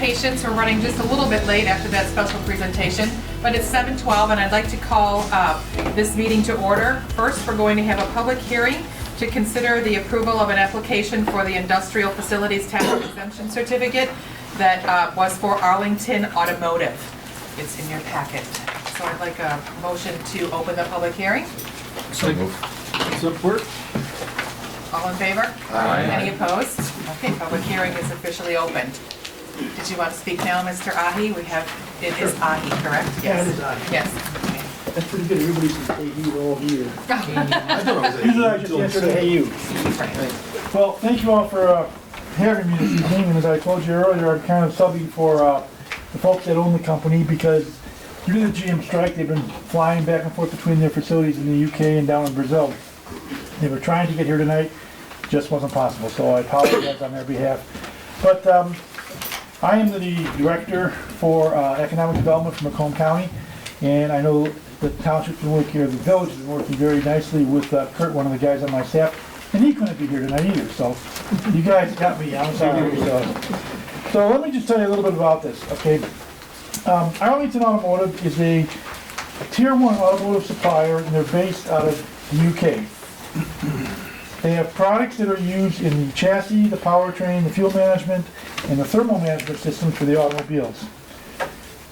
patience. We're running just a little bit late after that special presentation, but it's 7:12 and I'd like to call this meeting to order. First, we're going to have a public hearing to consider the approval of an application for the Industrial Facilities Tax Exemption Certificate that was for Arlington Automotive. It's in your packet. So I'd like a motion to open the public hearing. So move. Support. All in favor? Aye. Any opposed? Okay, public hearing is officially opened. Did you want to speak now, Mr. Ahi? We have, it is Ahi, correct? Yeah, Yes. it is Ahi. Yes. Okay. That's pretty good. Everybody says hey you all here. I thought it was Usually I just answer to hey you. Right. Well, thank you all for having me this evening. And as I told you earlier, I'm kind of subbing for the folks that own the company because due to the GM strike, they've been flying back and forth between their facilities in the UK and down in Brazil. They were trying to get here tonight, just wasn't possible. So I apologize on their behalf. But I am the director for economic development for Macomb County, and I know the township's been working here, the village has been working very nicely with Kurt, one of the guys on my staff, and he couldn't be here tonight either, so you guys got me, I'm sorry. So let me just tell you a little bit about this, okay? Arlington Automotive is a tier 1 automotive supplier, and they're based out of the UK. They have products that are used in the chassis, the powertrain, the fuel management, and the thermal management systems for the automobiles.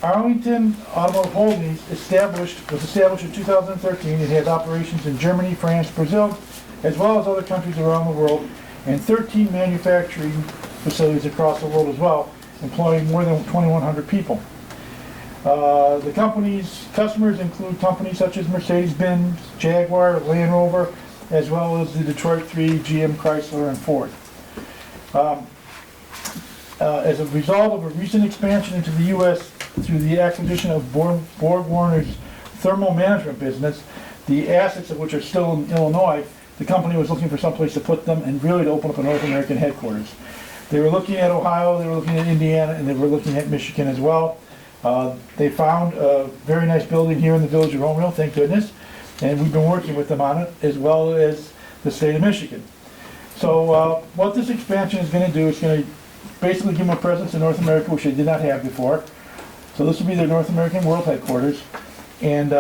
Arlington Automotive Holdings was established in 2013. It has operations in Germany, France, Brazil, as well as other countries around the world, and 13 manufacturing facilities across the world as well, employing more than 2,100 people. The company's customers include companies such as Mercedes-Benz, Jaguar, Land Rover, as well as the Detroit 3, GM, Chrysler, and Ford. As a result of a recent expansion into the U.S. through the acquisition of BorgWarner's thermal management business, the assets of which are still in Illinois, the company was looking for someplace to put them and really to open up a North American headquarters. They were looking at Ohio, they were looking at Indiana, and they were looking at Michigan as well. They found a very nice building here in the village of Romeo, thank goodness, and we've been working with them on it, as well as the state of Michigan. So what this expansion is going to do is going to basically give them a presence in North America, which they did not have before. So this will be their North American World Headquarters, and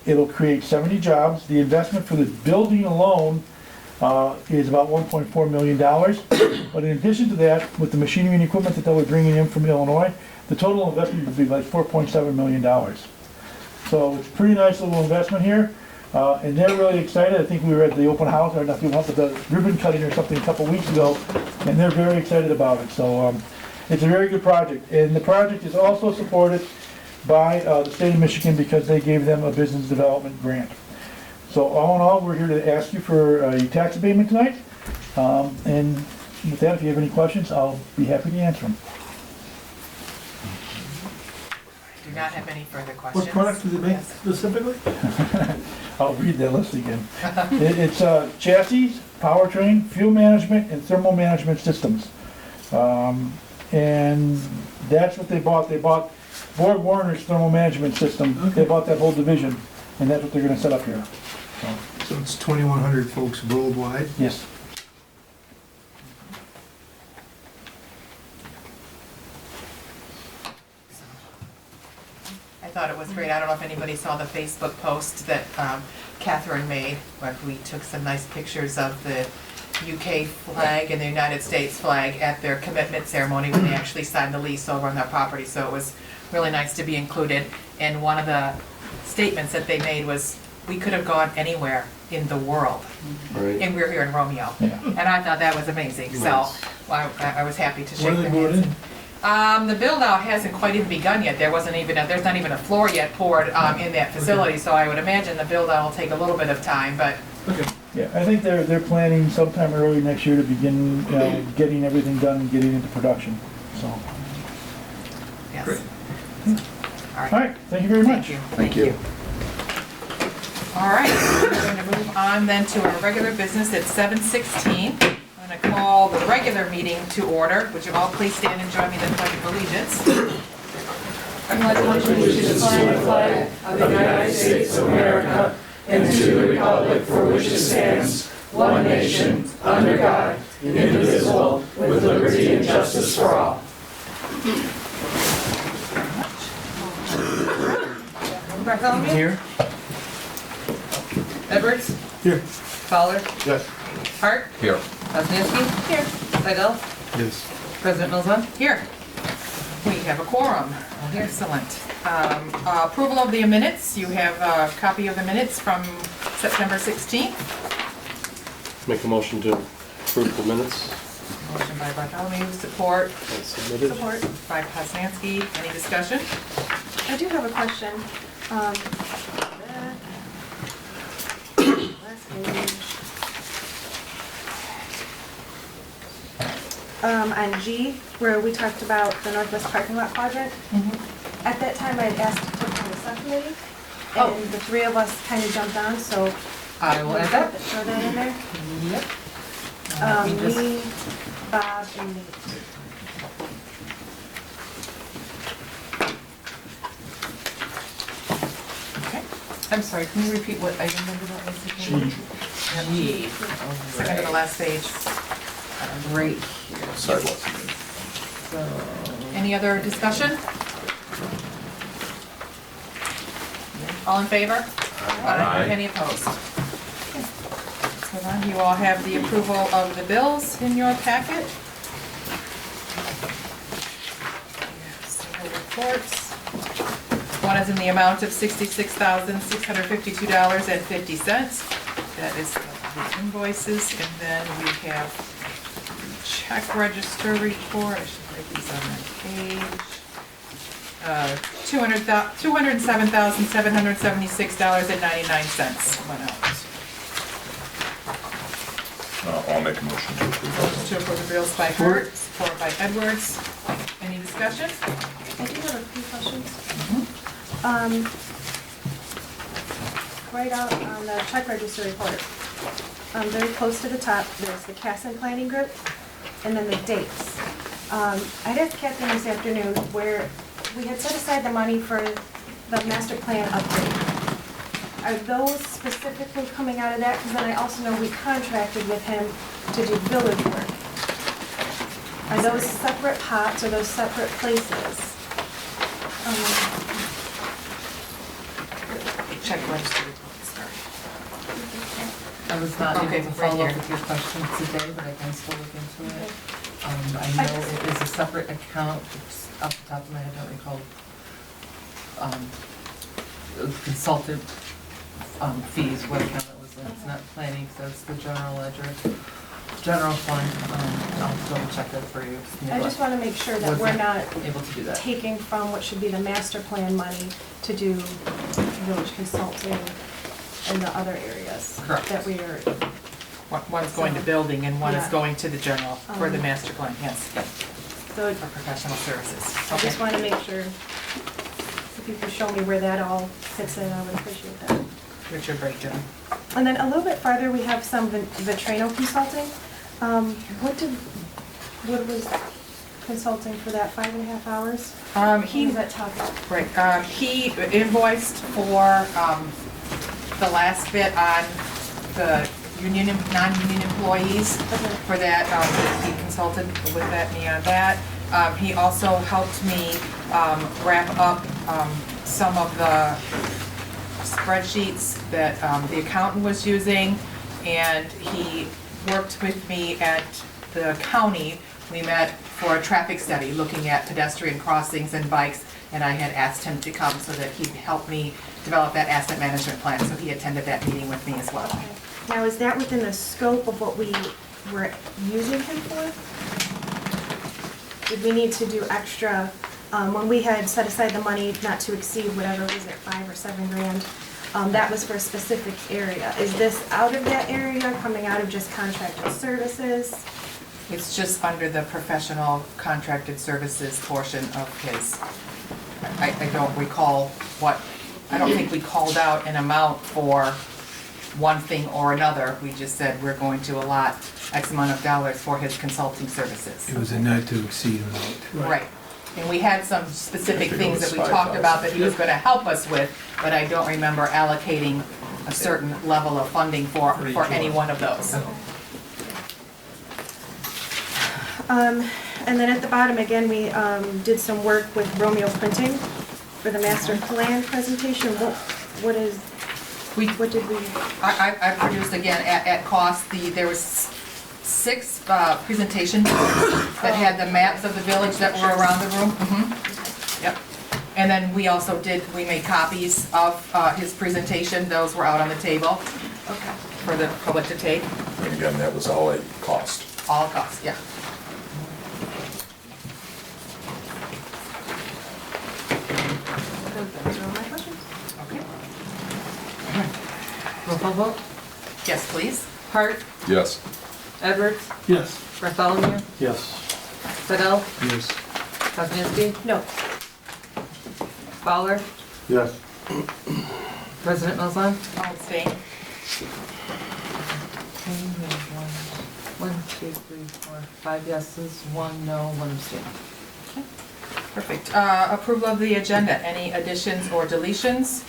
it'll create 70 jobs. The investment for the building alone is about $1.4 million. But in addition to that, with the machinery and equipment that they'll be bringing in from Illinois, the total investment would be like $4.7 million. So it's a pretty nice little investment here. And they're really excited. I think we were at the open house, or not the open house, but the ribbon cutting or something a couple weeks ago, and they're very excited about it. So it's a very good project. And the project is also supported by the state of Michigan because they gave them a business development grant. So all in all, we're here to ask you for a tax abatement tonight. And with that, if you have any questions, I'll be happy to answer them. Do not have any further questions. What products do they make Yes. specifically? I'll read that list again. It's chassis, powertrain, fuel management, and thermal management systems. And that's what they bought. They bought BorgWarner's thermal management system. Okay. They bought that whole division, and that's what they're going to set up here. So it's 2,100 folks worldwide? Yes. I thought it was great. I don't know if anybody saw the Facebook post that Catherine made, where we took some nice pictures of the UK flag and the United States flag at their commitment ceremony when they actually signed the lease over on their property. So it was really nice to be included. And one of the statements that they made was, we could have gone anywhere in the world. Right. And we're here in Romeo. Yeah. And I thought that was amazing. So Nice. I was happy to shake When are their they going hands. in? The build out hasn't quite even begun yet. There's not even a floor yet poured in that facility, so I would imagine the build out will take a little bit of time, but Okay. Yeah, I think they're planning sometime early next year to begin getting everything done and getting into production. So, all yes. Great. All right. right, thank you very much. Thank you. All right, we're going to move on then to our regular business at 7:16. I'm going to call the regular meeting to order. Would you all please stand and join me in the Pledge of Allegiance? I pledge allegiance to the flag of the United States of America and to the republic for which it stands, one nation, under God, indivisible, with liberty and justice for all. Bartholomew? Here? Edwards? Here. Fowler? Yes. Hart? Here. Osniewski? Here. Seidel? Yes. President Mills? Here. We have a quorum. Excellent. Approval of the minutes. You have a copy of the minutes from September 16th. Make a motion to approve the minutes Motion by Bartholomew, support. as submitted. Support. By Poznanski. Any discussion? I do have a question. Last page. On G, where we talked about the Northwest Parking Lot project. At that time, I had asked to put on the subcommittee, Oh. and the three of us kind of jumped on, so. I will add that. Throw that in there. Yep. We just- Me, Bob, and Nate. Okay. I'm sorry, can you repeat what item number that was again? G. Second to the last page. Right here. Sidewalk. So, any other discussion? All in favor? Aye. Any opposed? So then you all have the approval of the bills in your packet. Yes, the reports. One is in the amount of $66,652.50. That is the invoices, and then we have the check register report. I should write these on that page. $207,776.99 went out. I'll make a motion to approve Motion those. to approve the bills by Hurt, support by Edwards. Any discussion? I do have a few questions. Right out on the check register report, very close to the top, there's the Casson Planning Group, and then the dates. I'd asked Catherine this afternoon where we had set aside the money for the master plan update. Are those specifically coming out of that? Because then I also know we contracted with him to do village work. Are those separate pots or those separate places? Check register report, sorry. I was not Okay, able to right follow up here. with your questions today, but I can still look into it. I I know just- it is a separate account, it's off the top of my head, I don't recall. Consultant fees, what account it was in, it's not planning, so it's the general ledger, general fund, I'll double check that for you. I just want to make sure that we're Wasn't not able to do that. taking from what should be the master plan money to do village consulting in the other areas. Correct. That we are, One's going to building and one is Yeah. going to the general for the master plan, yes, so for professional services. I Okay. just want to make sure, if you could show me where that all fits in, I would appreciate that. Richard breakdown. And then a little bit farther, we have some Vitrano consulting. What was consulting for that, 5.5 hours? He Who's that talking? Right, he invoiced for, the last bit on the union, non-union employees for that, he consulted with that, me on that. He also helped me, wrap up, some of the spreadsheets that, the accountant was using, and he worked with me at the county. We met for a traffic study, looking at pedestrian crossings and bikes, and I had asked him to come so that he'd help me develop that asset management plan, so he attended that meeting with me as well. Now, is that within the scope of what we were using him for? Did we need to do extra, when we had set aside the money not to exceed whatever, was it 5 or 7 grand? That was for a specific area. Is this out of that area, coming out of just contracted services? It's just under the professional contracted services portion of his. I don't recall what, I don't think we called out an amount for one thing or another. We just said we're going to allot X amount of dollars for his consulting services. It was a not to exceed amount. Right. And we had some specific I think it things was that we talked about 5,000. that he was gonna help us with, but I don't remember allocating a certain level of funding for any one of those. And then at the bottom, again, we did some work with Romeo Printing for the master plan presentation. What did we? I produced again at cost, there was 6 presentations that had the maps of the village that were around the room. Yep. And then we also we made copies of his presentation. Those were out on the table for the public to take. And again, that was all at cost. All costs, yeah. Those are all my questions. Okay. Roll call vote? Yes, please. Hart, Yes. Edwards, Yes. Bartholomew, Yes. Fidel, Yes. Kuzminski, No. Fowler, Yes. President Mills-Lon. I'll abstain. Okay, we have 1, 2, 3, 4, 5 yeses, 1 no, 1 abstain. Perfect. Approval of the agenda. Any additions or deletions?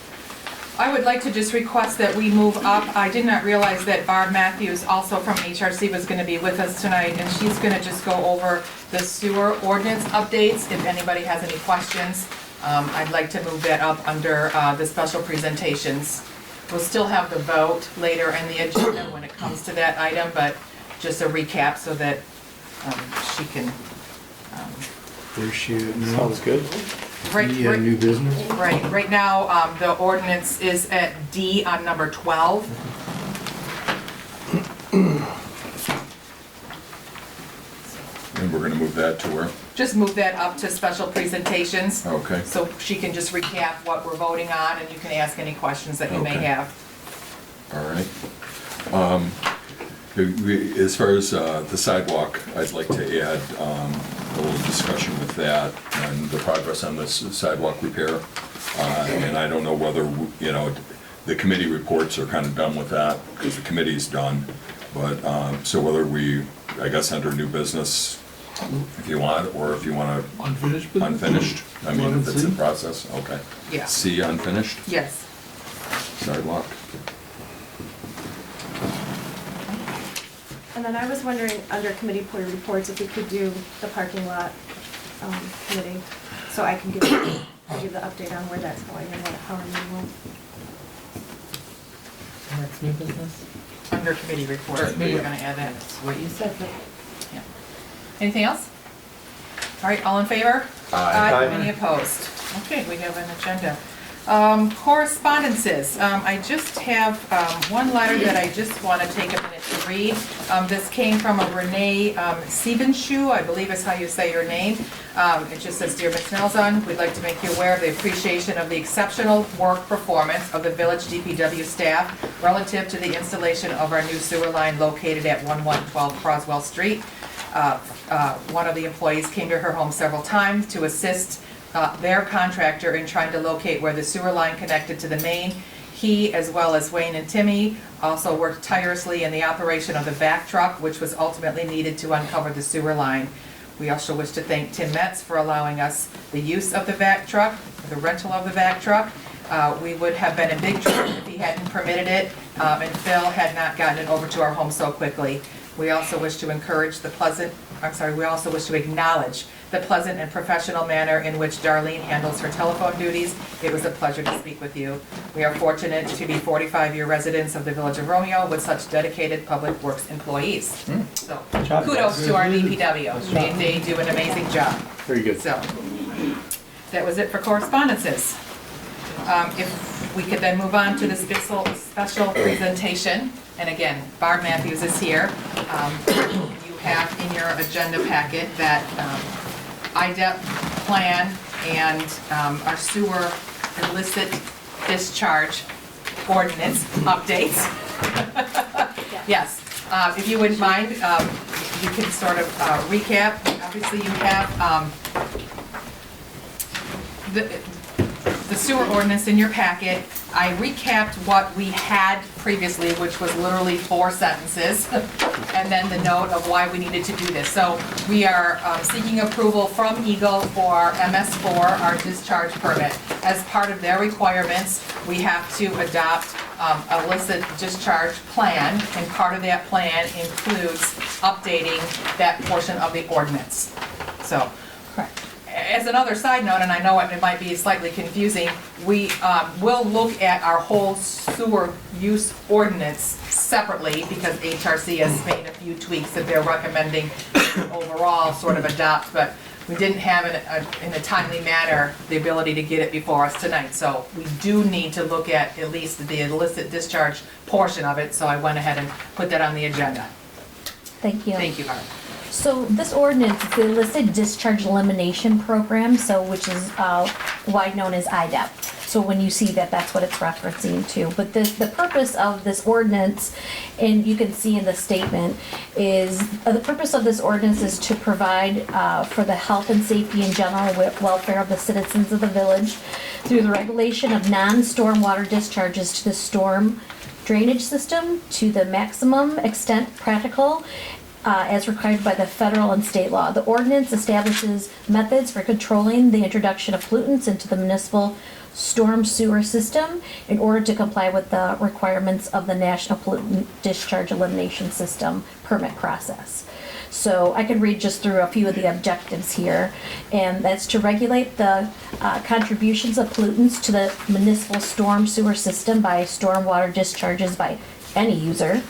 I would like to just request that we move up. I did not realize that Barb Matthews, also from HRC, was going to be with us tonight, and she's going to just go over the sewer ordinance updates. If anybody has any questions, I'd like to move that up under the special presentations. We'll still have the vote later in the agenda when it comes to that item, but just a recap so that she can. Where's she at now? Sounds good. New business? Right now, the ordinance is at D on number 12. And we're gonna move that to where? Just move that up to special presentations. Okay. So she can just recap what we're voting on, and you can ask any questions that you may Okay. have. All right. As far as the sidewalk, I'd like to add a little discussion with that and the progress on this sidewalk repair. And I don't know whether, you know, the committee reports are kind of done with that, because the committee's done. But, so whether we, I guess, under new business, if you want, or if you want to. Unfinished business? Unfinished? I mean, if it's in C? process, okay. Yeah. C, unfinished Yes. sidewalk. And then I was wondering, under committee reports, if we could do the parking lot committee, so I can give you the update on where that's going and how we're moving. And that's new business. Under committee reports, Right, we're yeah. gonna add that. That's what you said, but Yeah. Anything else? All right, all in favor? Aye. Any opposed? Okay, we have an agenda. Correspondences. I just have one letter that I just want to take a minute to read. This came from a Renee Siebenschuh, I believe is how you say your name. It just says, "Dear Ms. Nelson, we'd like to make you aware of the appreciation of the exceptional work performance of the village DPW staff relative to the installation of our new sewer line located at 1112 Croswell Street. One of the employees came to her home several times to assist their contractor in trying to locate where the sewer line connected to the main. He, as well as Wayne and Timmy, also worked tirelessly in the operation of the vac truck, which was ultimately needed to uncover the sewer line. We also wish to thank Tim Metz for allowing us the use of the vac truck, the rental of the vac truck. We would have been in big trouble if he hadn't permitted it, and Phil had not gotten it over to our home so quickly. We also wish to acknowledge the pleasant and professional manner in which Darlene handles her telephone duties. It was a pleasure to speak with you. We are fortunate to be 45-year residents of the village of Romeo with such dedicated public works employees. So job, kudos guys. to our DPW. They do an amazing job. Very good. So, that was it for correspondences. If we could then move on to the special presentation, and again, Barb Matthews is here. You have in your agenda packet that IDEP plan and our sewer illicit discharge ordinance updates. Yes, if you wouldn't mind, you can sort of recap. Obviously, you have the sewer ordinance in your packet. I recapped what we had previously, which was literally 4 sentences, and then the note of why we needed to do this. So we are seeking approval from Eagle for MS4, our discharge permit. As part of their requirements, we have to adopt a illicit discharge plan, and part of that plan includes updating that portion of the ordinance. So, Correct. as another side note, and I know it might be slightly confusing, we will look at our whole sewer use ordinance separately because HRC has made a few tweaks that they're recommending overall sort of adopt, but we didn't have in a timely manner the ability to get it before us tonight. So we do need to look at least the illicit discharge portion of it, so I went ahead and put that on the agenda. Thank you. Thank you, Barb. So this ordinance is the illicit discharge elimination program, which is wide known as IDEP. So when you see that, that's what it's referencing to. But the purpose of this ordinance, and you can see in the statement, is the purpose of this ordinance is to provide for the health and safety and general welfare of the citizens of the village through the regulation of non-storm water discharges to the storm drainage system to the maximum extent practical as required by the federal and state law. The ordinance establishes methods for controlling the introduction of pollutants into the municipal storm sewer system in order to comply with the requirements of the National Pollutant Discharge Elimination System permit process. So I can read just through a few of the objectives here, and that's to regulate the contributions of pollutants to the municipal storm sewer system by stormwater discharges by any user,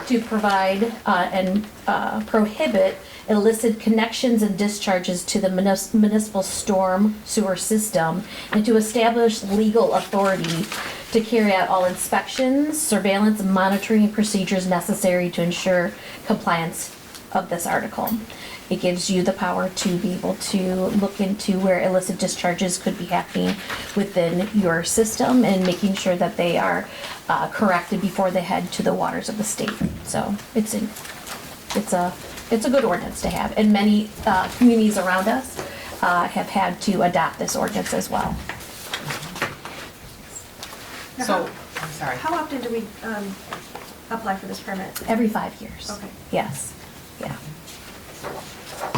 to provide and prohibit illicit connections and discharges to the municipal storm sewer system, and to establish legal authority to carry out all inspections, surveillance, and monitoring procedures necessary to ensure compliance of this article. It gives you the power to be able to look into where illicit discharges could be happening within your system and making sure that they are corrected before they head to the waters of the state. So it's a good ordinance to have, and many communities around us have had to adopt this ordinance as well. So, I'm sorry. How often do we apply for this permit? Every 5 years. Okay. Yes, yeah.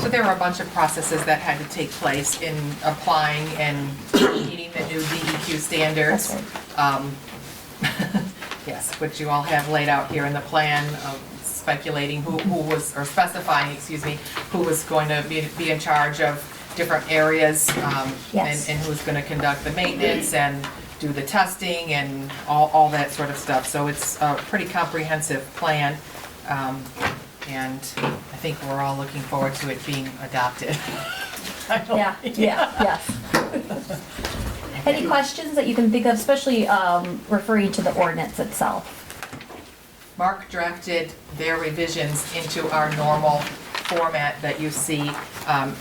So there were a bunch of processes that had to take place in applying and meeting the new DEQ standards. That's Yes, which you all have laid out here in the plan, speculating who was, or specifying, excuse me, who was going to be in charge of different areas, Yes. and who's going to conduct the maintenance and do the testing and all that sort of stuff. So it's a pretty comprehensive plan, and I think we're all looking forward to it being adopted. Yeah, yes. Any questions that you can think of, especially referring to the ordinance itself? Mark drafted their revisions into our normal format that you see.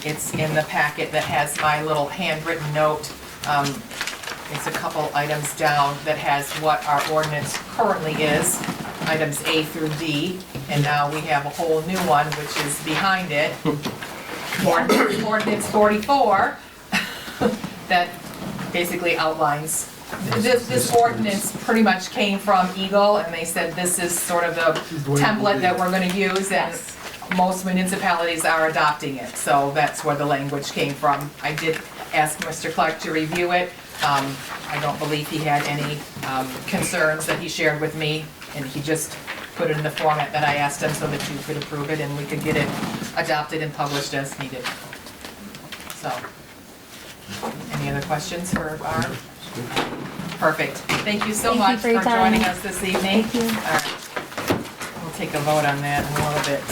It's in the packet that has my little handwritten note. It's a couple items down that has what our ordinance currently is, items A through D, and now we have a whole new one, which is behind it. Ordinance 44, that basically outlines. This ordinance pretty much came from Eagle, and they said this is sort of the template that we're gonna use, and Yes. most municipalities are adopting it, so that's where the language came from. I did ask Mr. Clark to review it. I don't believe he had any concerns that he shared with me, and he just put it in the format that I asked him so that you could approve it and we could get it adopted and published as needed. So, any other questions for Barb? Perfect. Thank you so Thank you much for for your time. joining us this evening. Thank you. All right. We'll take a vote on that in a little bit.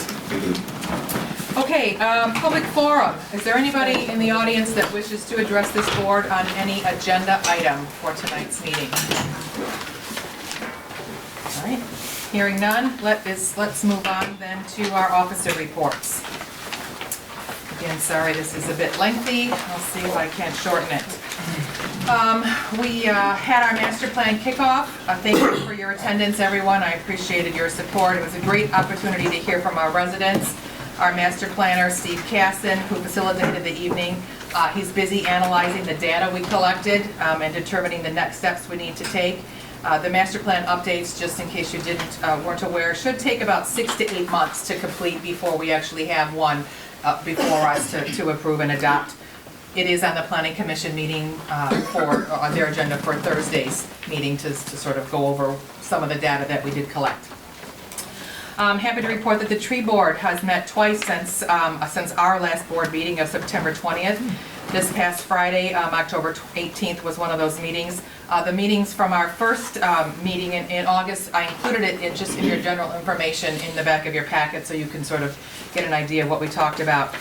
Okay, public forum. Is there anybody in the audience that wishes to address this board on any agenda item for tonight's meeting? All right, hearing none, let's move on then to our officer reports. Again, sorry, this is a bit lengthy. I'll see if I can't shorten it. We had our master plan kickoff. Thank you for your attendance, everyone. I appreciated your support. It was a great opportunity to hear from our residents. Our master planner, Steve Casson, who facilitated the evening, he's busy analyzing the data we collected and determining the next steps we need to take. The master plan updates, just in case you weren't aware, should take about 6 to 8 months to complete before we actually have one before us to approve and adopt. It is on the planning commission meeting on their agenda for Thursday's meeting to sort of go over some of the data that we did collect. I'm happy to report that the tree board has met twice since our last board meeting of September 20th. This past Friday, October 18th was one of those meetings. The meetings from our first meeting in August, I included it just in your general information in the back of your packet so you can sort of get an idea of what we talked about.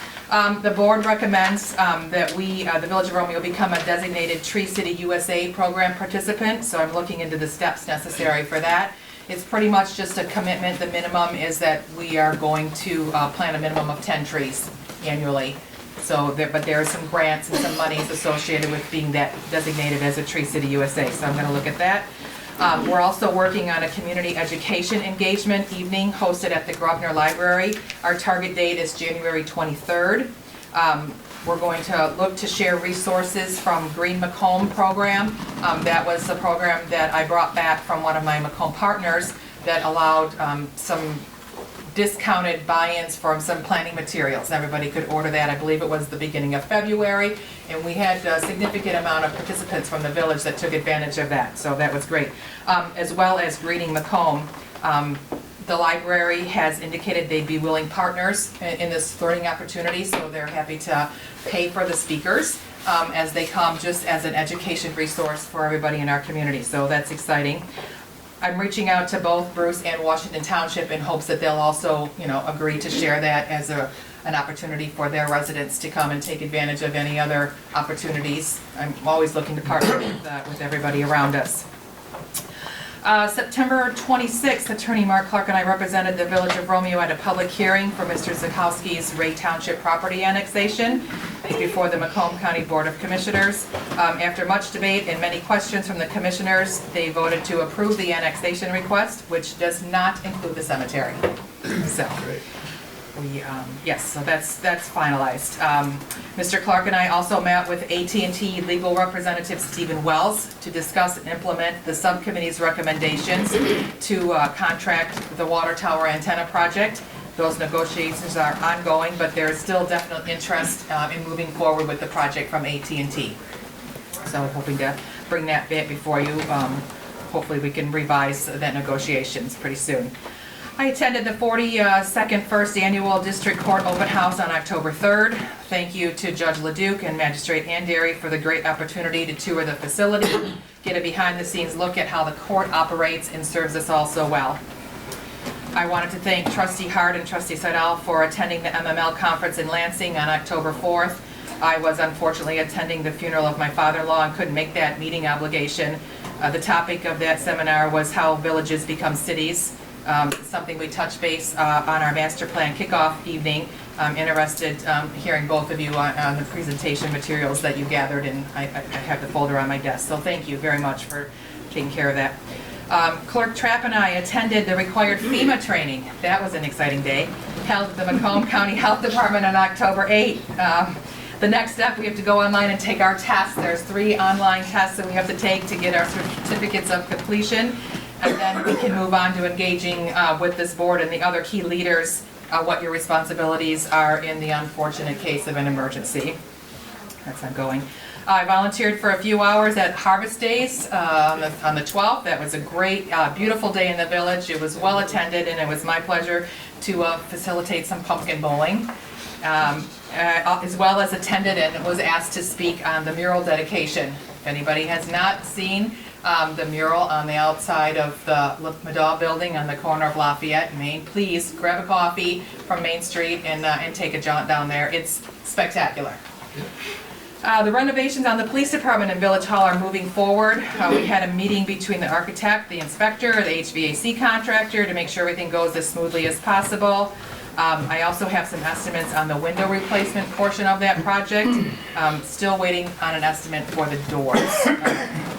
The board recommends that the Village of Romeo, become a designated Tree City USA program participant, so I'm looking into the steps necessary for that. It's pretty much just a commitment. The minimum is that we are going to plant a minimum of 10 trees annually. So, but there are some grants and some monies associated with being that designated as a Tree City USA, so I'm gonna look at that. We're also working on a community education engagement evening hosted at the Grosvenor Library. Our target date is January 23rd. We're going to look to share resources from Green Macomb program. That was the program that I brought back from one of my Macomb partners that allowed some discounted buy-ins from some planting materials. Everybody could order that. I believe it was the beginning of February, and we had a significant amount of participants from the village that took advantage of that, so that was great. As well as Greening Macomb. The library has indicated they'd be willing partners in this learning opportunity, so they're happy to pay for the speakers as they come, just as an education resource for everybody in our community, so that's exciting. I'm reaching out to both Bruce and Washington Township in hopes that they'll also, agree to share that as an opportunity for their residents to come and take advantage of any other opportunities. I'm always looking to partner with everybody around us. September 26th, Attorney Mark Clark and I represented the Village of Romeo at a public hearing for Mr. Zakowski's Ray Township property annexation before the Macomb County Board of Commissioners. After much debate and many questions from the commissioners, they voted to approve the annexation request, which does not include the cemetery. So, yes, so that's finalized. Mr. Clark and I also met with AT&T legal representative Stephen Wells to discuss and implement the subcommittee's recommendations to contract the water tower antenna project. Those negotiations are ongoing, but there is still definite interest in moving forward with the project from AT&T. So I'm hoping to bring that back before you. Hopefully we can revise that negotiations pretty soon. I attended the 42nd First Annual District Court Open House on October 3rd. Thank you to Judge LeDuc and Magistrate Andary for the great opportunity to tour the facility, get a behind-the-scenes look at how the court operates and serves us all so well. I wanted to thank Trustee Hart and Trustee Seidel for attending the MML conference in Lansing on October 4th. I was unfortunately attending the funeral of my father-in-law and couldn't make that meeting obligation. The topic of that seminar was how villages become cities. Something we touched base on our master plan kickoff evening. I'm interested hearing both of you on the presentation materials that you gathered, and I have the folder on my desk. So thank you very much for taking care of that. Clerk Trapp and I attended the required FEMA training. That was an exciting day. Held at the Macomb County Health Department on October 8th. The next step, we have to go online and take our tests. There's 3 online tests that we have to take to get our certificates of completion. And then we can move on to engaging with this board and the other key leaders what your responsibilities are in the unfortunate case of an emergency. That's ongoing. I volunteered for a few hours at Harvest Days on the 12th. That was a great, beautiful day in the village. It was well attended, and it was my pleasure to facilitate some pumpkin bowling. As well as attended and was asked to speak on the mural dedication. If anybody has not seen the mural on the outside of the Madaw building on the corner of Lafayette and Main, please grab a coffee from Main Street and take a jaunt down there. It's spectacular. The renovations on the police department and Village Hall are moving forward. We had a meeting between the architect, the inspector, the HVAC contractor to make sure everything goes as smoothly as possible. I also have some estimates on the window replacement portion of that project. Still waiting on an estimate for the doors,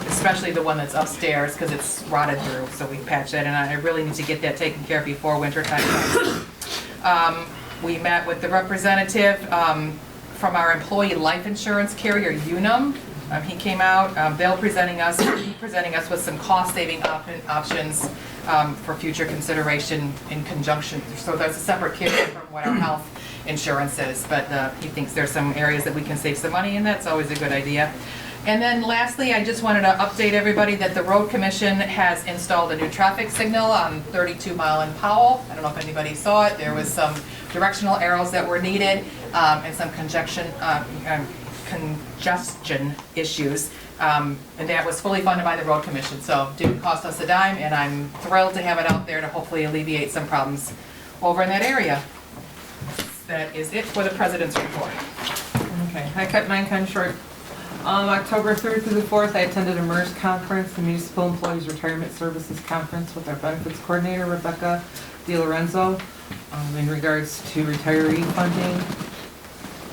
especially the one that's upstairs because it's rotted through, so we patched that, and I really need to get that taken care of before winter time comes. We met with the representative from our employee life insurance carrier, Unum. He came out. They'll be presenting us with some cost-saving options for future consideration in conjunction. So that's a separate carrier from what our health insurance is, but he thinks there's some areas that we can save some money, and that's always a good idea. And then lastly, I just wanted to update everybody that the road commission has installed a new traffic signal on 32 Mile and Powell. I don't know if anybody saw it. There was some directional arrows that were needed, and some congestion issues. And that was fully funded by the road commission, so it didn't cost us a dime, and I'm thrilled to have it out there to hopefully alleviate some problems over in that area. That is it for the president's report. Okay, I kept mine kind of short. October 3rd through the 4th, I attended a MERS conference, the Municipal Employees Retirement Services Conference, with our benefits coordinator, Rebecca DiLorenzo, in regards to retiree funding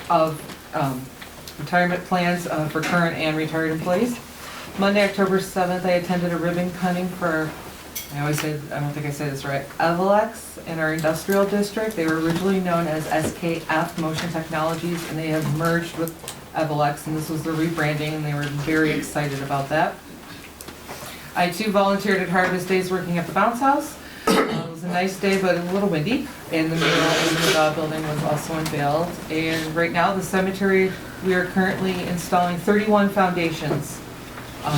of retirement plans for current and retired employees. Monday, October 7th, I attended a ribbon cutting for, I always say, I don't think I say this right, Evelex in our industrial district. They were originally known as SKF Motion Technologies, and they have merged with Evelex, and this was their rebranding, and they were very excited about that. I too volunteered at Harvest Days working at the bounce house. It was a nice day, but a little windy, and the mural in the building was also unveiled. And right now, the cemetery, we are currently installing 31 foundations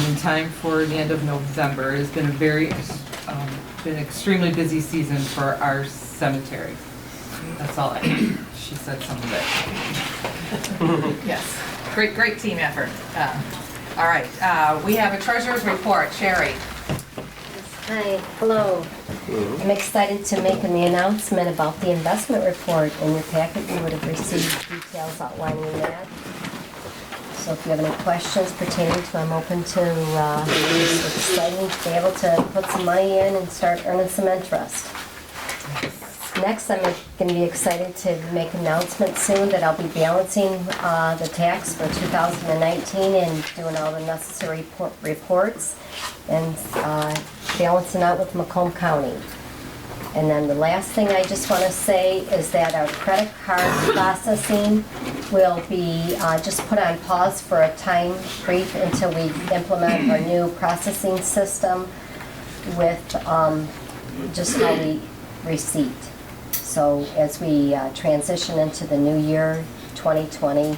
in time for the end of November. It has been a been an extremely busy season for our cemetery. That's all she said some of it. Yes, great team effort. All right, we have a treasurer's report. Sherry. Hi, hello. I'm excited to make the announcement about the investment report. In your packet, you would have received details outlining that. So if you have any questions pertaining to, I'm open to, it's exciting to be able to put some money in and start earning some interest. Next, I'm going to be excited to make an announcement soon that I'll be balancing the tax for 2019 and doing all the necessary reports and balancing out with Macomb County. And then the last thing I just want to say is that our credit card processing will be just put on pause for a time brief until we implement our new processing system with just how we receipt. So as we transition into the new year, 2020,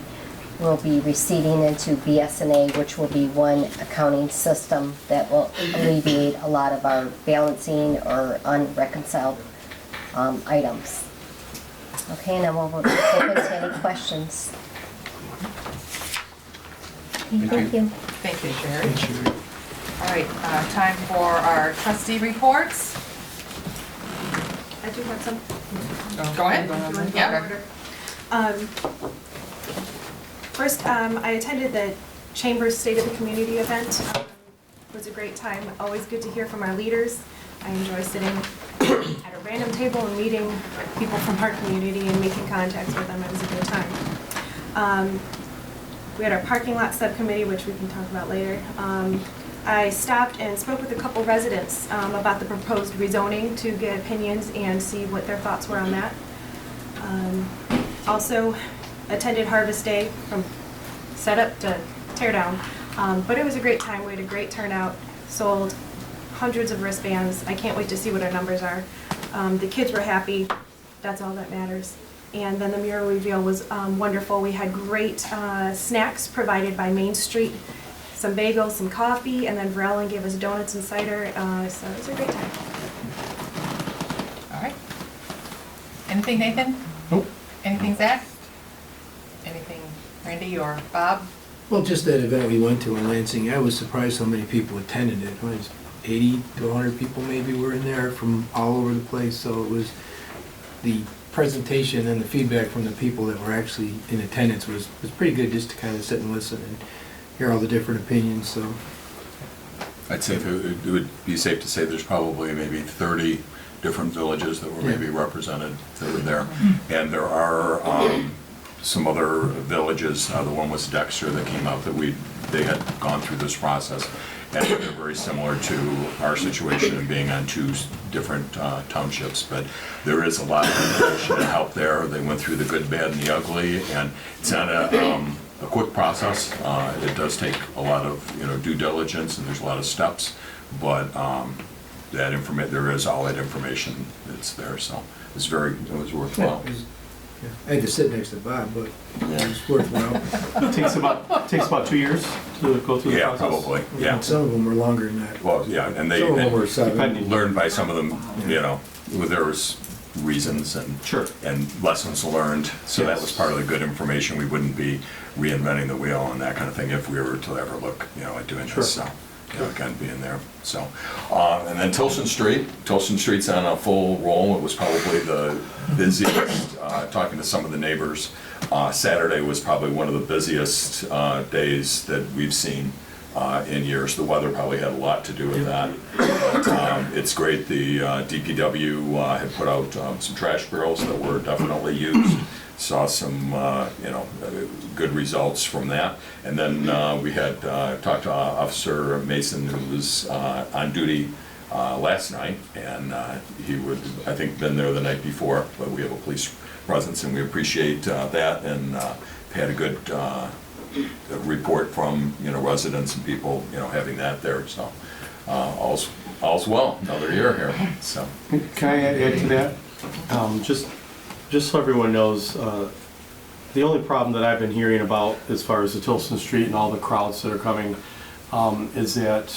we'll be receipting into BS&A, which will be one accounting system that will alleviate a lot of our balancing or unreconciled items. Okay, and then we'll open to any questions. Okay, thank you. Thank you, Sherry. Thanks, Sherry. All right, time for our trustee reports. I do have some. Go ahead. Yeah. First, I attended the Chamber's State of the Community event. It was a great time. Always good to hear from our leaders. I enjoy sitting at a random table and meeting people from our community and making contacts with them. It was a good time. We had our parking lot subcommittee, which we can talk about later. I stopped and spoke with a couple residents about the proposed rezoning to get opinions and see what their thoughts were on that. Also attended Harvest Day from setup to tear down, but it was a great time. We had a great turnout, sold hundreds of wristbands. I can't wait to see what our numbers are. The kids were happy, that's all that matters. And then the mural reveal was wonderful. We had great snacks provided by Main Street, some bagels, some coffee, and then Verellen gave us donuts and cider, so it was a great time. All right. Anything, Nathan? Nope. Anything, Zach? Anything, Randy or Bob? Well, just that event we went to in Lansing, I was surprised how many people attended it. It was 80 to 100 people maybe were in there from all over the place, so it was, the presentation and the feedback from the people that were actually in attendance was pretty good, just to kind of sit and listen and hear all the different opinions, so. I'd say it would be safe to say there's probably maybe 30 different villages that were maybe represented that were there. And there are some other villages, the one was Dexter that came out that they had gone through this process. And they're very similar to our situation of being on two different townships, but there is a lot of information to help there. They went through the good, bad, and the ugly, and it's not a quick process. It does take a lot of due diligence, and there's a lot of steps, but there is all that information that's there, so it was worthwhile. Yeah. I had to sit next to Bob, but it was worthwhile. Takes about 2 years to go through the Yeah, process. probably, yeah. And some of them were longer than that. Well, yeah, and they Some of them were and 7. learned by some of them, you know, there was reasons and Sure. and lessons learned. So that Yes. was part of the good information. We wouldn't be reinventing the wheel and that kind of thing if we were to ever look, you know, at doing Sure. this. So, you know, again, being there. So, and then Tilson Street. Tilson Street's on a full roll. It was probably the busiest. Talking to some of the neighbors, Saturday was probably one of the busiest days that we've seen in years. The weather probably had a lot to do with that. But, it's great. The DPW had put out some trash barrels that were definitely used. Saw some, good results from that. And then we had talked to Officer Mason, who was on duty last night, and he would, I think, been there the night before, but we have a police presence, and we appreciate that, and had a good report from, residents and people, having that there, so all's well, another year here, so. Can I add to that? Just so everyone knows, the only problem that I've been hearing about as far as the Tilson Street and all the crowds that are coming is that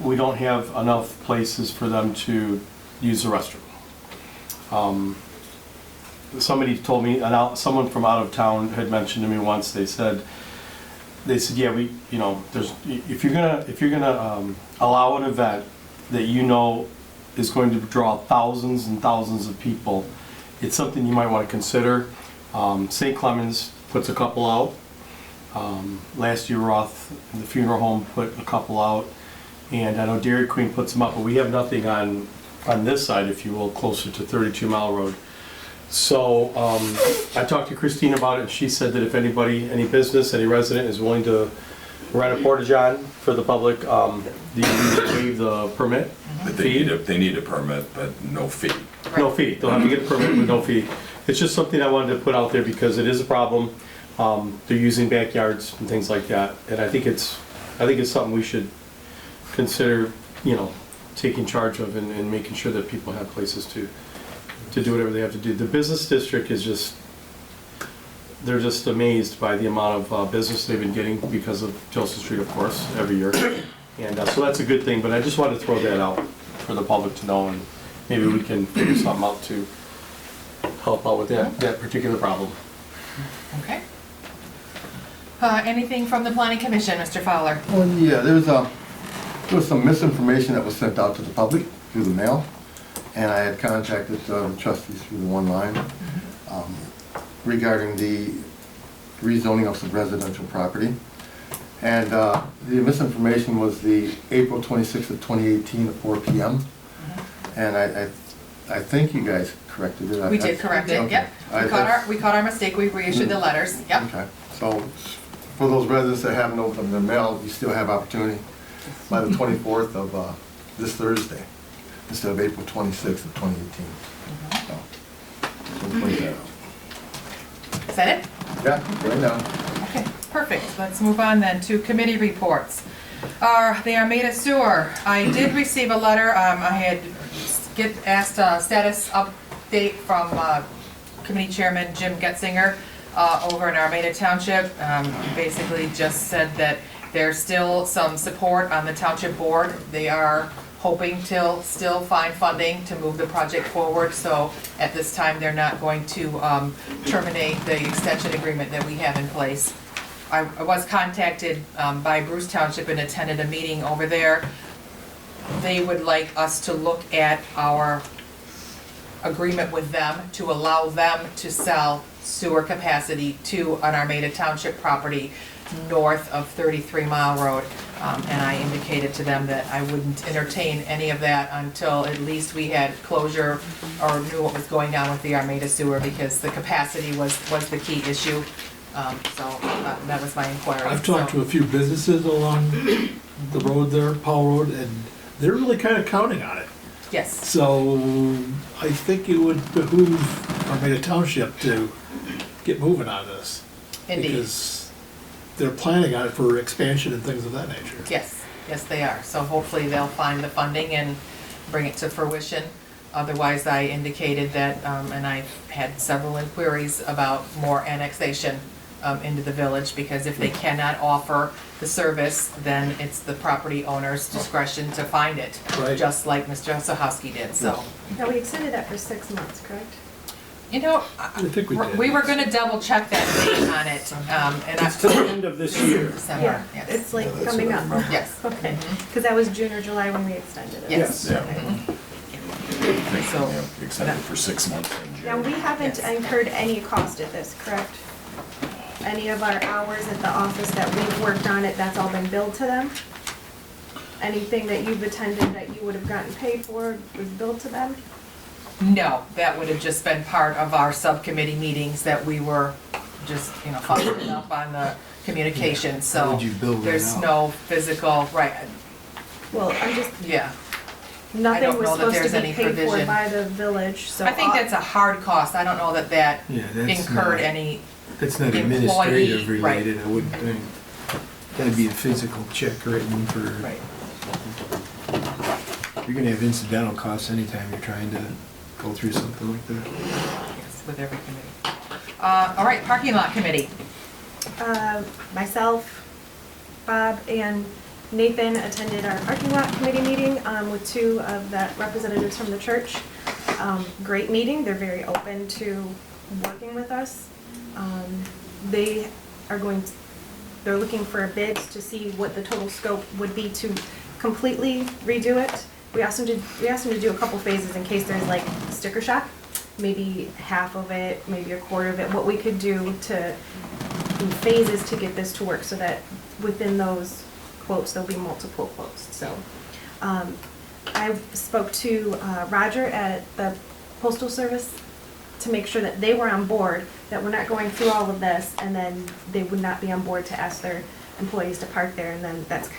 we don't have enough places for them to use the restroom. Somebody told me, someone from out of town had mentioned to me once, they said, yeah, if you're gonna allow an event that is going to draw thousands and thousands of people, it's something you might want to consider. St. Clemens puts a couple out. Last year Roth, the funeral home, put a couple out. And I know Dairy Queen puts them up, but we have nothing on this side, if you will, closer to 32 Mile Road. So I talked to Christine about it, and she said that if anybody, any business, any resident is willing to rent a porta-john for the public, you need to waive the permit But fee. they need a permit, but no fee. No fee. They'll have to get a permit with no fee. It's just something I wanted to put out there because it is a problem. They're using backyards and things like that, and I think it's something we should consider, taking charge of and making sure that people have places to do whatever they have to do. The business district is they're just amazed by the amount of business they've been getting because of Tilson Street, of course, every year. And so that's a good thing, but I just wanted to throw that out for the public to know, and maybe we can figure something out to help out with that particular problem. Okay. Anything from the planning commission, Mr. Fowler? Well, yeah, there was some misinformation that was sent out to the public through the mail, and I had contacted the trustees through the one line regarding the rezoning of some residential property. And the misinformation was the April 26th of 2018 at 4 p.m. And I think you guys corrected it. We did correct it, Okay. yep. We caught our mistake, we reissued the letters, yep. Okay, so for those residents that haven't opened their mail, you still have opportunity by the 24th of this Thursday, instead of April 26th of 2018. So we'll point that out. Is that it? Yeah, right now. Okay, perfect. Let's move on then to committee reports. The Armada Sewer, I did receive a letter, I had asked a status update from Committee Chairman Jim Getzinger over in Armada Township. Basically just said that there's still some support on the township board. They are hoping to still find funding to move the project forward, so at this time they're not going to terminate the extension agreement that we have in place. I was contacted by Bruce Township and attended a meeting over there. They would like us to look at our agreement with them to allow them to sell sewer capacity to an Armada Township property north of 33 Mile Road. And I indicated to them that I wouldn't entertain any of that until at least we had closure or knew what was going on with the Armada Sewer, because the capacity was the key issue. So that was my inquiry. I've talked to a few businesses along the road there, Powell Road, and they're really kind of counting on it. Yes, So I think it would behoove Armada Township to get moving on this. indeed. Because they're planning on it for expansion and things of that nature. Yes, yes, they are. So hopefully they'll find the funding and bring it to fruition. Otherwise, I indicated that, and I've had several inquiries about more annexation into the village, because if they cannot offer the service, then it's the property owner's discretion to find it, Right. just like Mr. Sahowski did, so. Now, we extended that for 6 months, correct? You know, I think we did. we were gonna double check that date on it, and I. It's to the end of this year. December, yes. It's like Yeah, that's coming what I up. remember. Yes. Okay, because that was June or July when we extended it. Yes. Yeah. Mhm. Think, So- yeah, extended for 6 months in Now, June. we haven't Yes. incurred any cost at this, correct? Any of our hours at the office that we've worked on it, that's all been billed to them? Anything that you've attended that you would have gotten paid for was billed to them? No, that would have just been part of our subcommittee meetings that we were just, following up on the communication, How so would you bill that there's out? no physical, right, Well, I'm just, yeah. nothing don't was know that supposed there's to be any paid for provision. by the village, so. I think that's a hard cost, I don't know that Yeah, that's incurred not, any, that's not employee, administrative right. related, I wouldn't think. That'd be a physical check written for, right. you're gonna have incidental costs anytime you're trying to go through something like that. Yes, with every committee. All right, parking lot committee. Myself, Bob, and Nathan attended our parking lot committee meeting with 2 of the representatives from the church. Great meeting, they're very open to working with us. They are they're looking for bids to see what the total scope would be to completely redo it. We asked them to do a couple phases in case there's like sticker shock, maybe half of it, maybe a quarter of it, what we could do to, in phases to get this to work, so that within those quotes, there'll be multiple quotes, so. I spoke to Roger at the Postal Service to make sure that they were on board, that we're not going through all of this, and then they would not be on board to ask their employees to park there, and then that's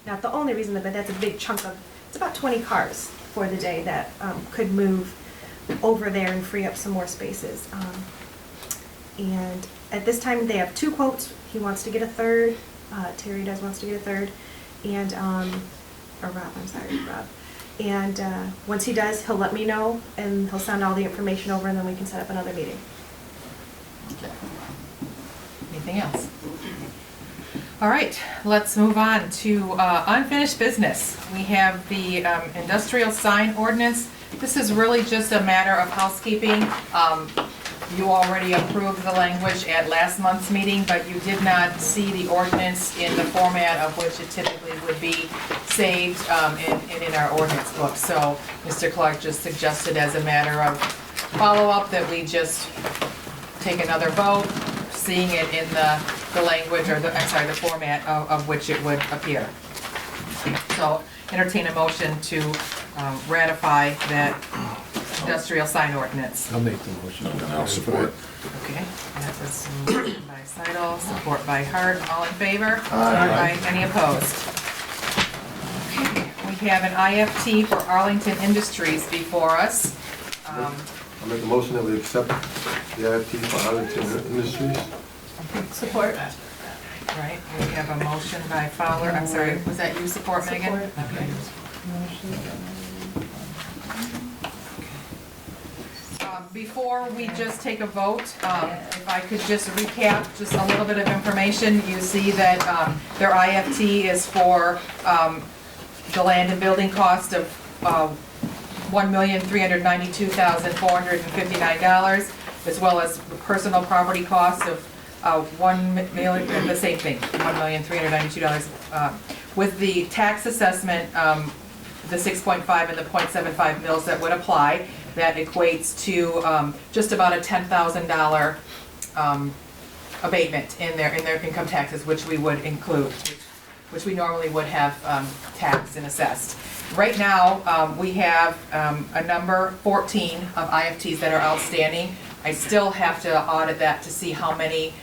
not the only reason, but that's a big chunk of, it's about 20 cars for the day that could move over there and free up some more spaces. And at this time, they have 2 quotes. He wants to get a third, Terry wants to get a third, and, or Rob, I'm sorry, Rob. And once he does, he'll let me know, and he'll send all the information over, and then we can set up another meeting. Okay. Anything else? All right, let's move on to unfinished business. We have the industrial sign ordinance. This is really just a matter of housekeeping. You already approved the language at last month's meeting, but you did not see the ordinance in the format of which it typically would be saved in our ordinance book. So Mr. Clark just suggested, as a matter of follow-up, that we just take another vote, seeing it in the language, or the format of which it would appear. So entertain a motion to ratify that industrial sign ordinance. I'll make the motion. And I'll support. Okay, that was moved by Seidel, support by Hart, all in favor? Aye. Any opposed? Okay, we have an IFT for Arlington Industries before us. I'll make a motion that we accept the IFT for Arlington Industries. Support. Right, we have a motion by Fowler, I'm sorry, was that you support, Megan? Support. Okay. Before we just take a vote, if I could just recap just a little bit of information. You see that their IFT is for the land and building cost of $1,392,459, as well as personal property costs of $1 million, the same thing, $1,392. With the tax assessment, the 6.5 and the 0.75 mils that would apply, that equates to just about a $10,000 abatement in their income taxes, which we would include, which we normally would have taxed and assessed. Right now, we have a number 14 of IFTs that are outstanding. I still have to audit that to see how many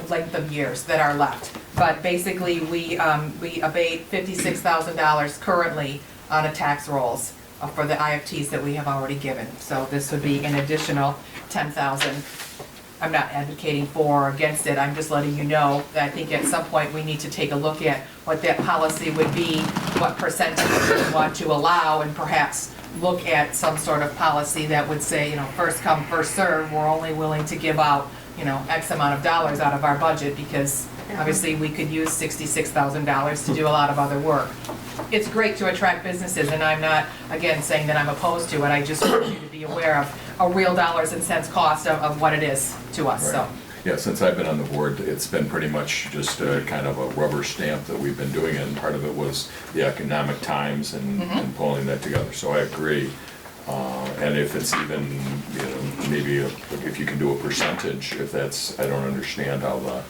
length of years that are left. But basically, we abate $56,000 currently on the tax rolls for the IFTs that we have already given. So this would be an additional $10,000. I'm not advocating for or against it, I'm just letting you know that I think at some point we need to take a look at what that policy would be, what percentage we want to allow, and perhaps look at some sort of policy that would say, first come, first serve, we're only willing to give out, X amount of dollars out of our budget, because obviously we could use $66,000 to do a lot of other work. It's great to attract businesses, and I'm not, again, saying that I'm opposed to it, I just want you to be aware of a real dollars and cents cost of what it is to us, so. Right. Yeah, since I've been on the board, it's been pretty much just a kind of a rubber stamp that we've been doing it, and part of it was the economic times and pulling that together, so I agree. And if it's even, maybe if you can do a percentage, if that's, I don't understand how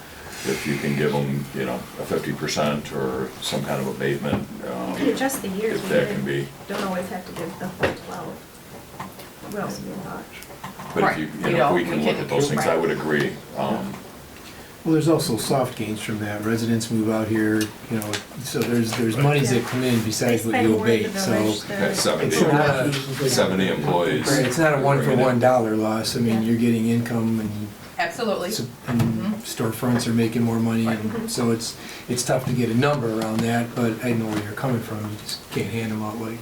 if you can give them, a 50% or some kind of abatement. Just the years. If that can be. Don't always have to give the whole 12. What else have you thought? But Right. if we can look at those things, I would agree. Well, there's also soft gains from that. Residents move out here, so there's monies that come in besides what you abate, so. Got 70, It's not 70 employees. Right, it's not a one-for-one dollar loss. I mean, you're getting income Absolutely. and storefronts are making more money, and so it's tough to get a number around that, but I know where you're coming from. You just can't hand them out like.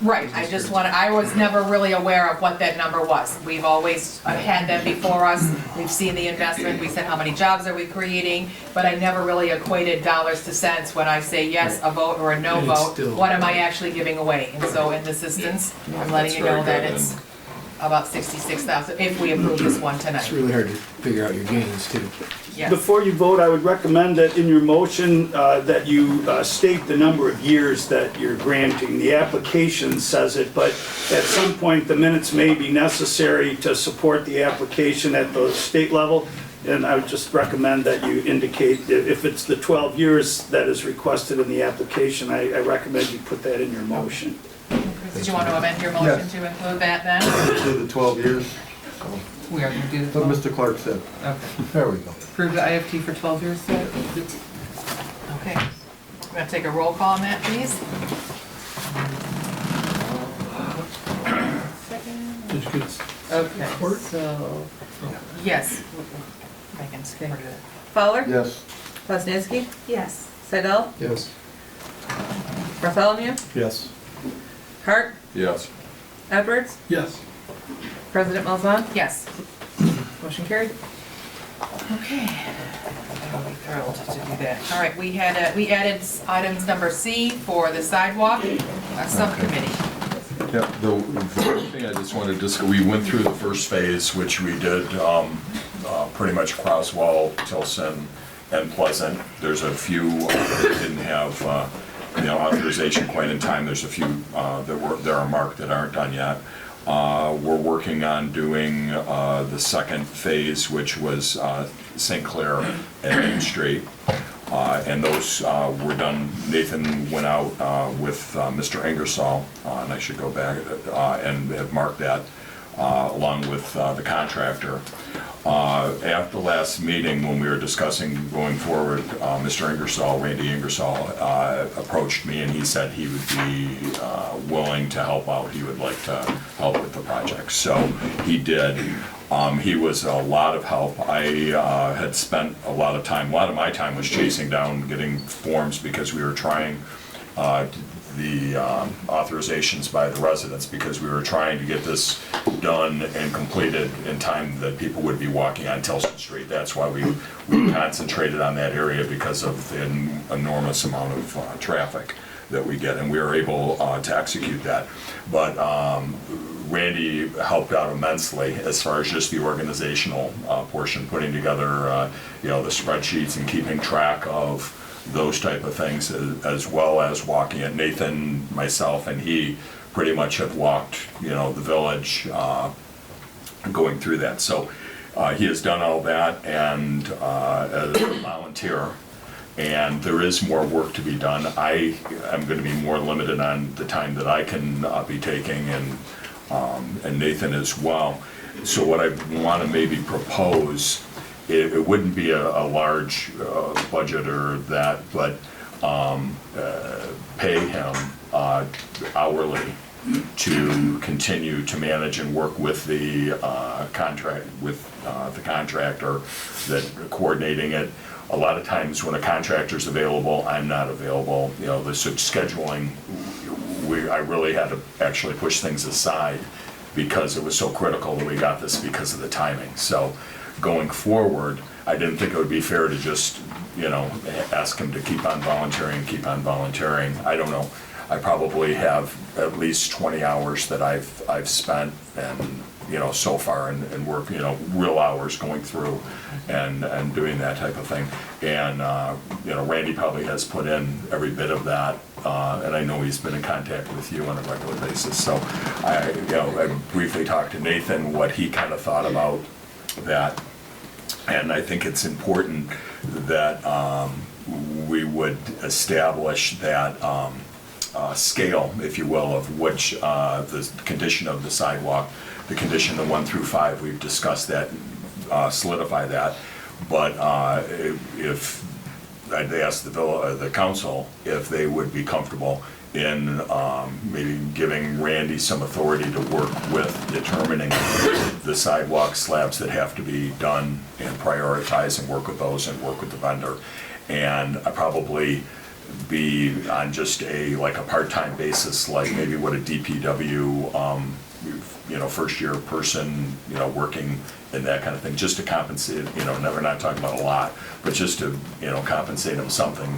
Right, I was never really aware of what that number was. We've always had them before us, we've seen the investment, we said how many jobs are we creating, but I never really equated dollars to cents when I say yes, a vote or a no And it's vote, still- what am I actually giving away? And so in this instance, I'm letting That's you know very that good, it's about 66,000 if we approve this one It's tonight. really hard to figure out your gains too. Yes. Before you vote, I would recommend that in your motion, that you state the number of years that you're granting. The application says it, but at some point, the minutes may be necessary to support the application at the state level. And I would just recommend that you indicate, if it's the 12 years that is requested in the application, I recommend you put that in your motion. Did you want to amend your motion to include that then? Include the 12 years, We are gonna do what the, Mr. Clark said. okay. There we go. Approve the IFT for 12 years, so Okay. I'm gonna take a roll call on that, please. Just gets okay, so Yes. Megan, skip her to that. Fowler? Yes. Poznanski? Yes. Seidel? Yes. Bartholomew? Yes. Hart? Yes. Edwards? yes. President Malzahn? Yes. Motion carried. Okay. I'll be thrilled to do that. All right, we added items number C for the sidewalk subcommittee. Yeah, the first thing I just wanted to discuss, we went through the first phase, which we did pretty much Croswell, Tilson, and Pleasant. There's a few that didn't have authorization quite in time. There's a few that are marked that aren't done yet. We're working on doing the second phase, which was St. Clair and Main Street. And those were done. Nathan went out with Mr. Ingersoll, and I should go back and have marked that along with the contractor. At the last meeting, when we were discussing going forward, Mr. Ingersoll, Randy Ingersoll, approached me and he said he would be willing to help out. He would like to help with the project. So he did. He was a lot of help. I had spent a lot of my time was chasing down, getting forms because we were trying the authorizations by the residents because we were trying to get this done and completed in time that people would be walking on Tilson Street. That's why we concentrated on that area because of the enormous amount of traffic that we get, and we were able to execute that. But Randy helped out immensely as far as just the organizational portion, putting together the spreadsheets and keeping track of those type of things, as well as walking it. Nathan, myself, and he pretty much have walked, the village, going through that. So he has done all that, and as a volunteer, and there is more work to be done. I am going to be more limited on the time that I can be taking, and Nathan as well. So what I want to maybe propose, it wouldn't be a large budget or that, but pay him hourly to continue to manage and work with the contractor that coordinating it. A lot of times when a contractor's available, I'm not available. The scheduling I really had to actually push things aside because it was so critical that we got this because of the timing. So going forward, I didn't think it would be fair to just, ask him to keep on volunteering. I don't know. I probably have at least 20 hours that I've spent and, so far and work, real hours going through and doing that type of thing. And, Randy probably has put in every bit of that. And I know he's been in contact with you on a regular basis. So I briefly talked to Nathan, what he kind of thought about that. And I think it's important that we would establish that scale, if you will, of which the condition of the sidewalk, the condition of 1 through 5, we've discussed that, solidify that. But if I'd ask the council if they would be comfortable in maybe giving Randy some authority to work with determining the sidewalk slabs that have to be done and prioritize and work with those and work with the vendor. And I probably be on just a part-time basis, like maybe what a DPW first year person working in that kind of thing, just to compensate. We're not talking about a lot, but just to compensate them something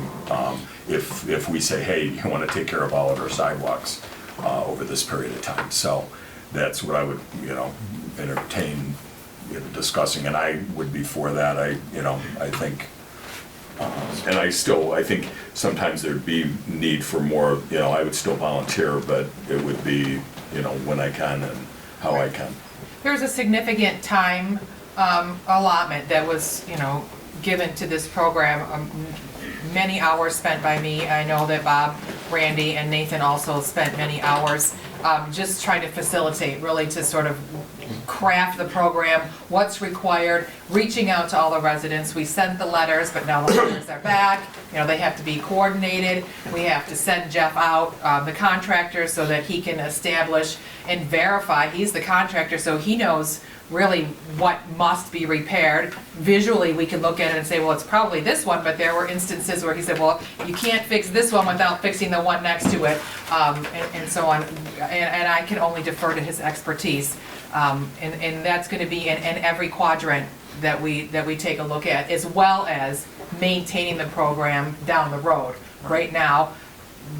if we say, hey, you want to take care of all of our sidewalks over this period of time. So that's what I would entertain discussing, and I would be for that. I think. And I think sometimes there'd be need for more, I would still volunteer, but it would be, when I can and how I can. There's a significant time allotment that was, given to this program. Many hours spent by me. I know that Bob, Randy, and Nathan also spent many hours just trying to facilitate, really to sort of craft the program, what's required, reaching out to all the residents. We sent the letters, but now the letters are back. They have to be coordinated. We have to send Jeff out, the contractor, so that he can establish and verify. He's the contractor, so he knows really what must be repaired. Visually, we can look at it and say, well, it's probably this one, but there were instances where he said, well, you can't fix this one without fixing the one next to it, and so on. And I can only defer to his expertise. And that's going to be in every quadrant that we take a look at, as well as maintaining the program down the road. Right now,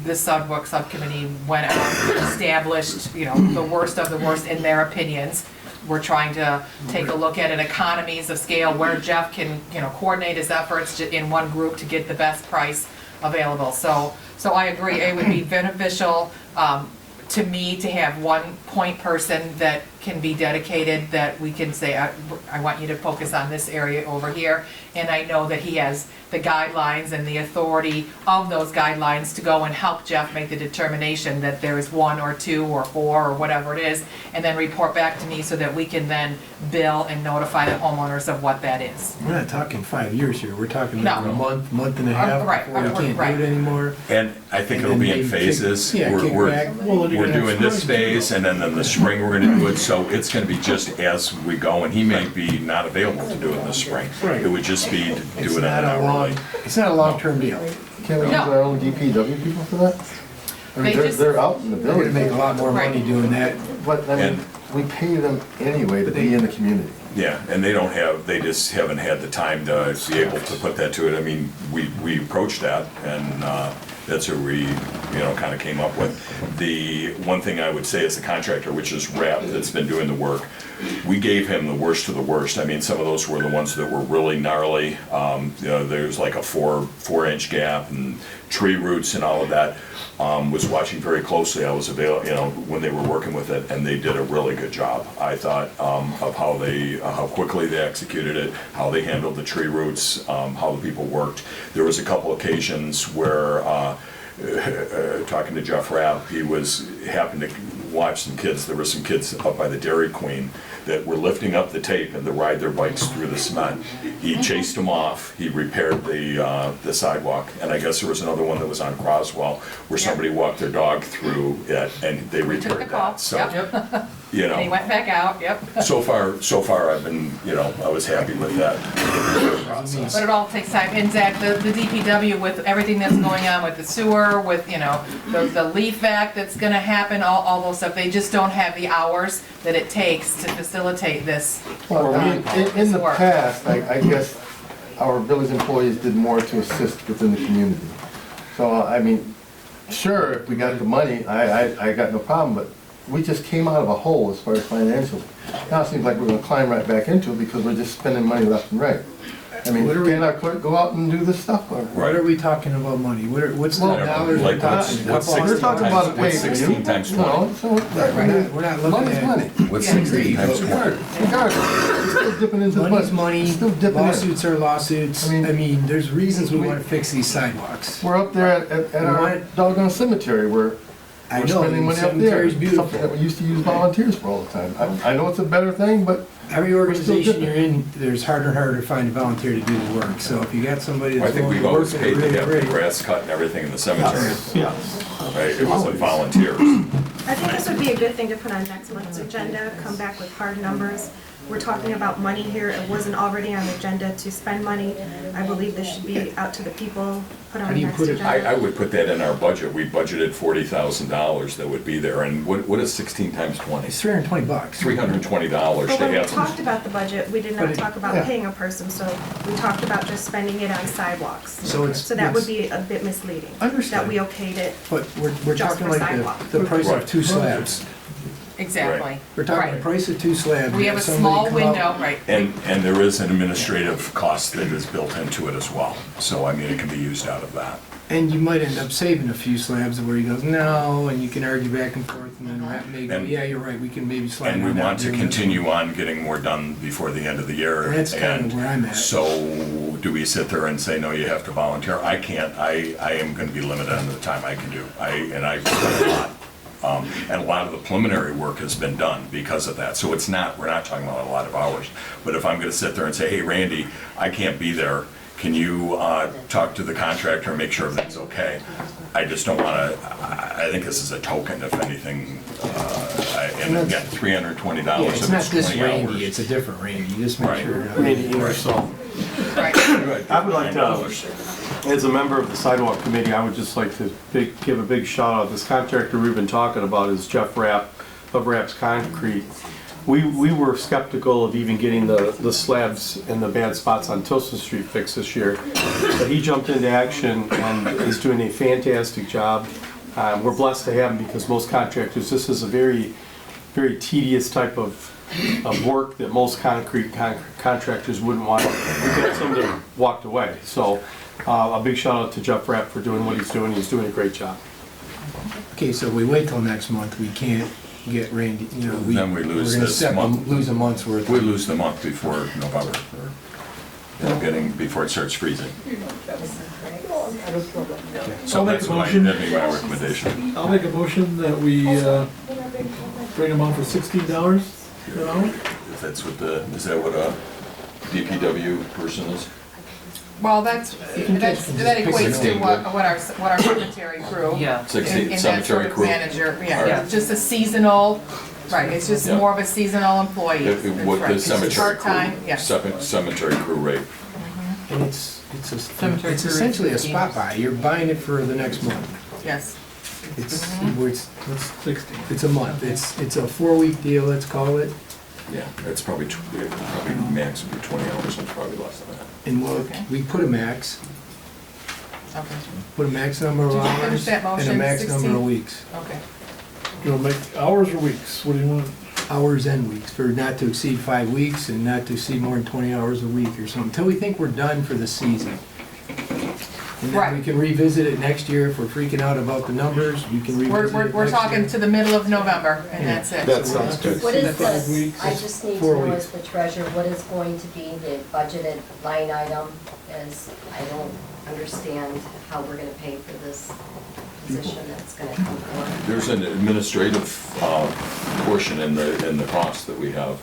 the sidewalk subcommittee went out and established, the worst of the worst in their opinions. We're trying to take a look at economies of scale where Jeff can, coordinate his efforts in one group to get the best price available. So I agree, it would be beneficial to me to have one point person that can be dedicated, that we can say, I want you to focus on this area over here. And I know that he has the guidelines and the authority of those guidelines to go and help Jeff make the determination that there is 1 or 2 or 4 or whatever it is, and then report back to me so that we can then bill and notify the homeowners of what that is. We're not talking 5 years here. We're talking No. a month and a half Right, before we can't right. do it anymore. And I think And it'll then be in maybe phases. kick back. We're you're gonna have doing this spring. phase, and then in the spring, we're gonna do it, so it's gonna be just as we go, and he may be not available to do it in the spring. Right. It would just be to It's do it not on an a long, hourly. it's not a long-term deal. Can't we use No. our own DPW people for that? I They mean, just- they're out in the They're gonna village, make a lot more money Right. doing that. but I mean, And- we pay them anyway to be in the community. Yeah, and they just haven't had the time to be able to put that to it. I mean, we approached that, and that's what we, kind of came up with. The one thing I would say is the contractor, which is RAP, that's been doing the work, we gave him the worst of the worst. I mean, some of those were the ones that were really gnarly. There's like a 4-inch gap and tree roots and all of that. Was watching very closely. I was available, when they were working with it, and they did a really good job. I thought of how quickly they executed it, how they handled the tree roots, how the people worked. There was a couple occasions where, talking to Jeff Rapp, he happened to watch some kids. There were some kids up by the Dairy Queen that were lifting up the tape and to ride their bikes through the cement. He chased them off. He repaired the sidewalk, and I guess there was another one that was on Croswell where somebody walked their dog through it, and they We took the repaired call. that. So, Yep. You And he know, went back out, yep. so far, I've been, you know, I was happy with that process. But it all takes time. And Zach, the DPW with everything that's going on with the sewer, with, you know, the leaf vac that's gonna happen, all those stuff, they just don't have the hours that it takes to facilitate this. Well, I mean, in the Work. past, I guess our village employees did more to assist within the community. So, I mean, sure, if we got the money, I got no problem, but we just came out of a hole as far as financially. Now it seems like we're gonna climb right back into it because we're just spending money left and right. I mean, can our clerk go out and do this stuff? Or? What are we talking about money? What's the Well, dollars like we're talking about? what's We're talking about a pay What's for you. 16 times 20? No, so, We're not looking money's at. money. What's Yeah. 16 times 20? Regardless, it's still dipping into the Money's money. money, It's still dipping in. lawsuits are lawsuits. I mean, there's reasons we wanna fix these sidewalks. We're up there at our want- doggone cemetery where I we're know, spending money up there. cemetery's beautiful. Something that we used to use volunteers for all the time. I know it's a better thing, but Every still organization dipping. you're in, there's harder and harder to find a volunteer to do the work. So if you got somebody I that's think willing we've to work always at paid a to really have the great. grass cut and everything in the cemetery, Yeah. right? It wasn't volunteers. I think this would be a good thing to put on next month's agenda, come back with hard numbers. We're talking about money here, it wasn't already on the agenda to spend money. I believe this should be out to the people, put How on do the you next put it- agenda. I would put that in our budget. We budgeted $40,000 that would be there. And what is 16 times 20? It's $320. $320 But to when we have. talked about the budget, we did But not it- talk about yeah. paying a person, so we talked about just spending it on sidewalks. So it's- So that would it's- be a bit misleading. Understood. That we okayed it. But we're Just talking for like sidewalks. the price Right. of two slabs. Exactly. We're talking the Right. price of two slabs. We You have a somebody small come window, out- right. And there is an administrative cost that is built into it as well. So, I mean, it can be used out of that. And you might end up saving a few slabs where he goes, no, and you can argue back and forth, and then that may go, And- yeah, you're right, we can maybe slide And we one down want to doing this continue on getting more done before the end of the year. That's kind of And where I'm at. So, do we sit there and say, no, you have to volunteer? I can't. I am going to be limited on the time I can do. And I've done a lot. And a lot of the preliminary work has been done because of that. So we're not talking about a lot of hours. But if I'm going to sit there and say, hey, Randy, I can't be there, can you talk to the contractor and make sure everything's okay? I just don't want to, I think this is a token, if anything. And again, $320 Yeah, it's if not it's this 20 Randy, hours. it's a different Randy, you just make Right. sure. Randy Ingersoll. Right. I would like to, as a member of the sidewalk committee, I would just like to give a big shout out. This contractor we've been talking about is Jeff Rapp of Rapp's Concrete. We were skeptical of even getting the slabs and the bad spots on Tilson Street fixed this year. But he jumped into action and is doing a fantastic job. We're blessed to have him because most contractors, this is a very, very tedious type of work that most concrete contractors wouldn't want. We've had some that walked away. So a big shout out to Jeff Rapp for doing what he's doing. He's doing a great job. Okay, so if we wait till next month, we can't get Randy, you know, Then we lose we're gonna this month. lose a month's worth. We lose the month before November, before it starts freezing. So I'll make that's a motion. that'd be my recommendation. I'll make a motion that we bring them on for $16 an hour. If that's what is that what a DPW person is? Well, that equates to what our cemetery crew. Yeah. And 60 that sort cemetery of crew? manager, All yeah, right. it's just a seasonal, right, it's just Yeah. more of a seasonal employee. What Right, the it's cemetery crew? part-time, yes. Cemetery crew rate. And it's Cemetery crew essentially a is spot buy, you're buying it for the next month. Yes. It's a month, it's a 4-week deal, let's call it, Yeah, it's probably max would be 20 hours, and probably less than that. and Okay. we put a max, Okay, number of Did you finish hours that and a motion, max number 16? of weeks. okay. You know, make hours or weeks? What do you want? Hours and weeks, for not to exceed 5 weeks and not to exceed more than 20 hours a week or something, until we think we're done for the season. And then Right. we can revisit it next year if we're freaking out about the numbers, we can revisit it We're next talking year. to the middle of November, and that's it. That sounds good. What is 5 this? weeks. I just need to 4 know weeks. as the treasurer, what is going to be the budgeted line item? As I don't understand how we're gonna pay for this position that's gonna come forward. There's an administrative portion in the cost that we have.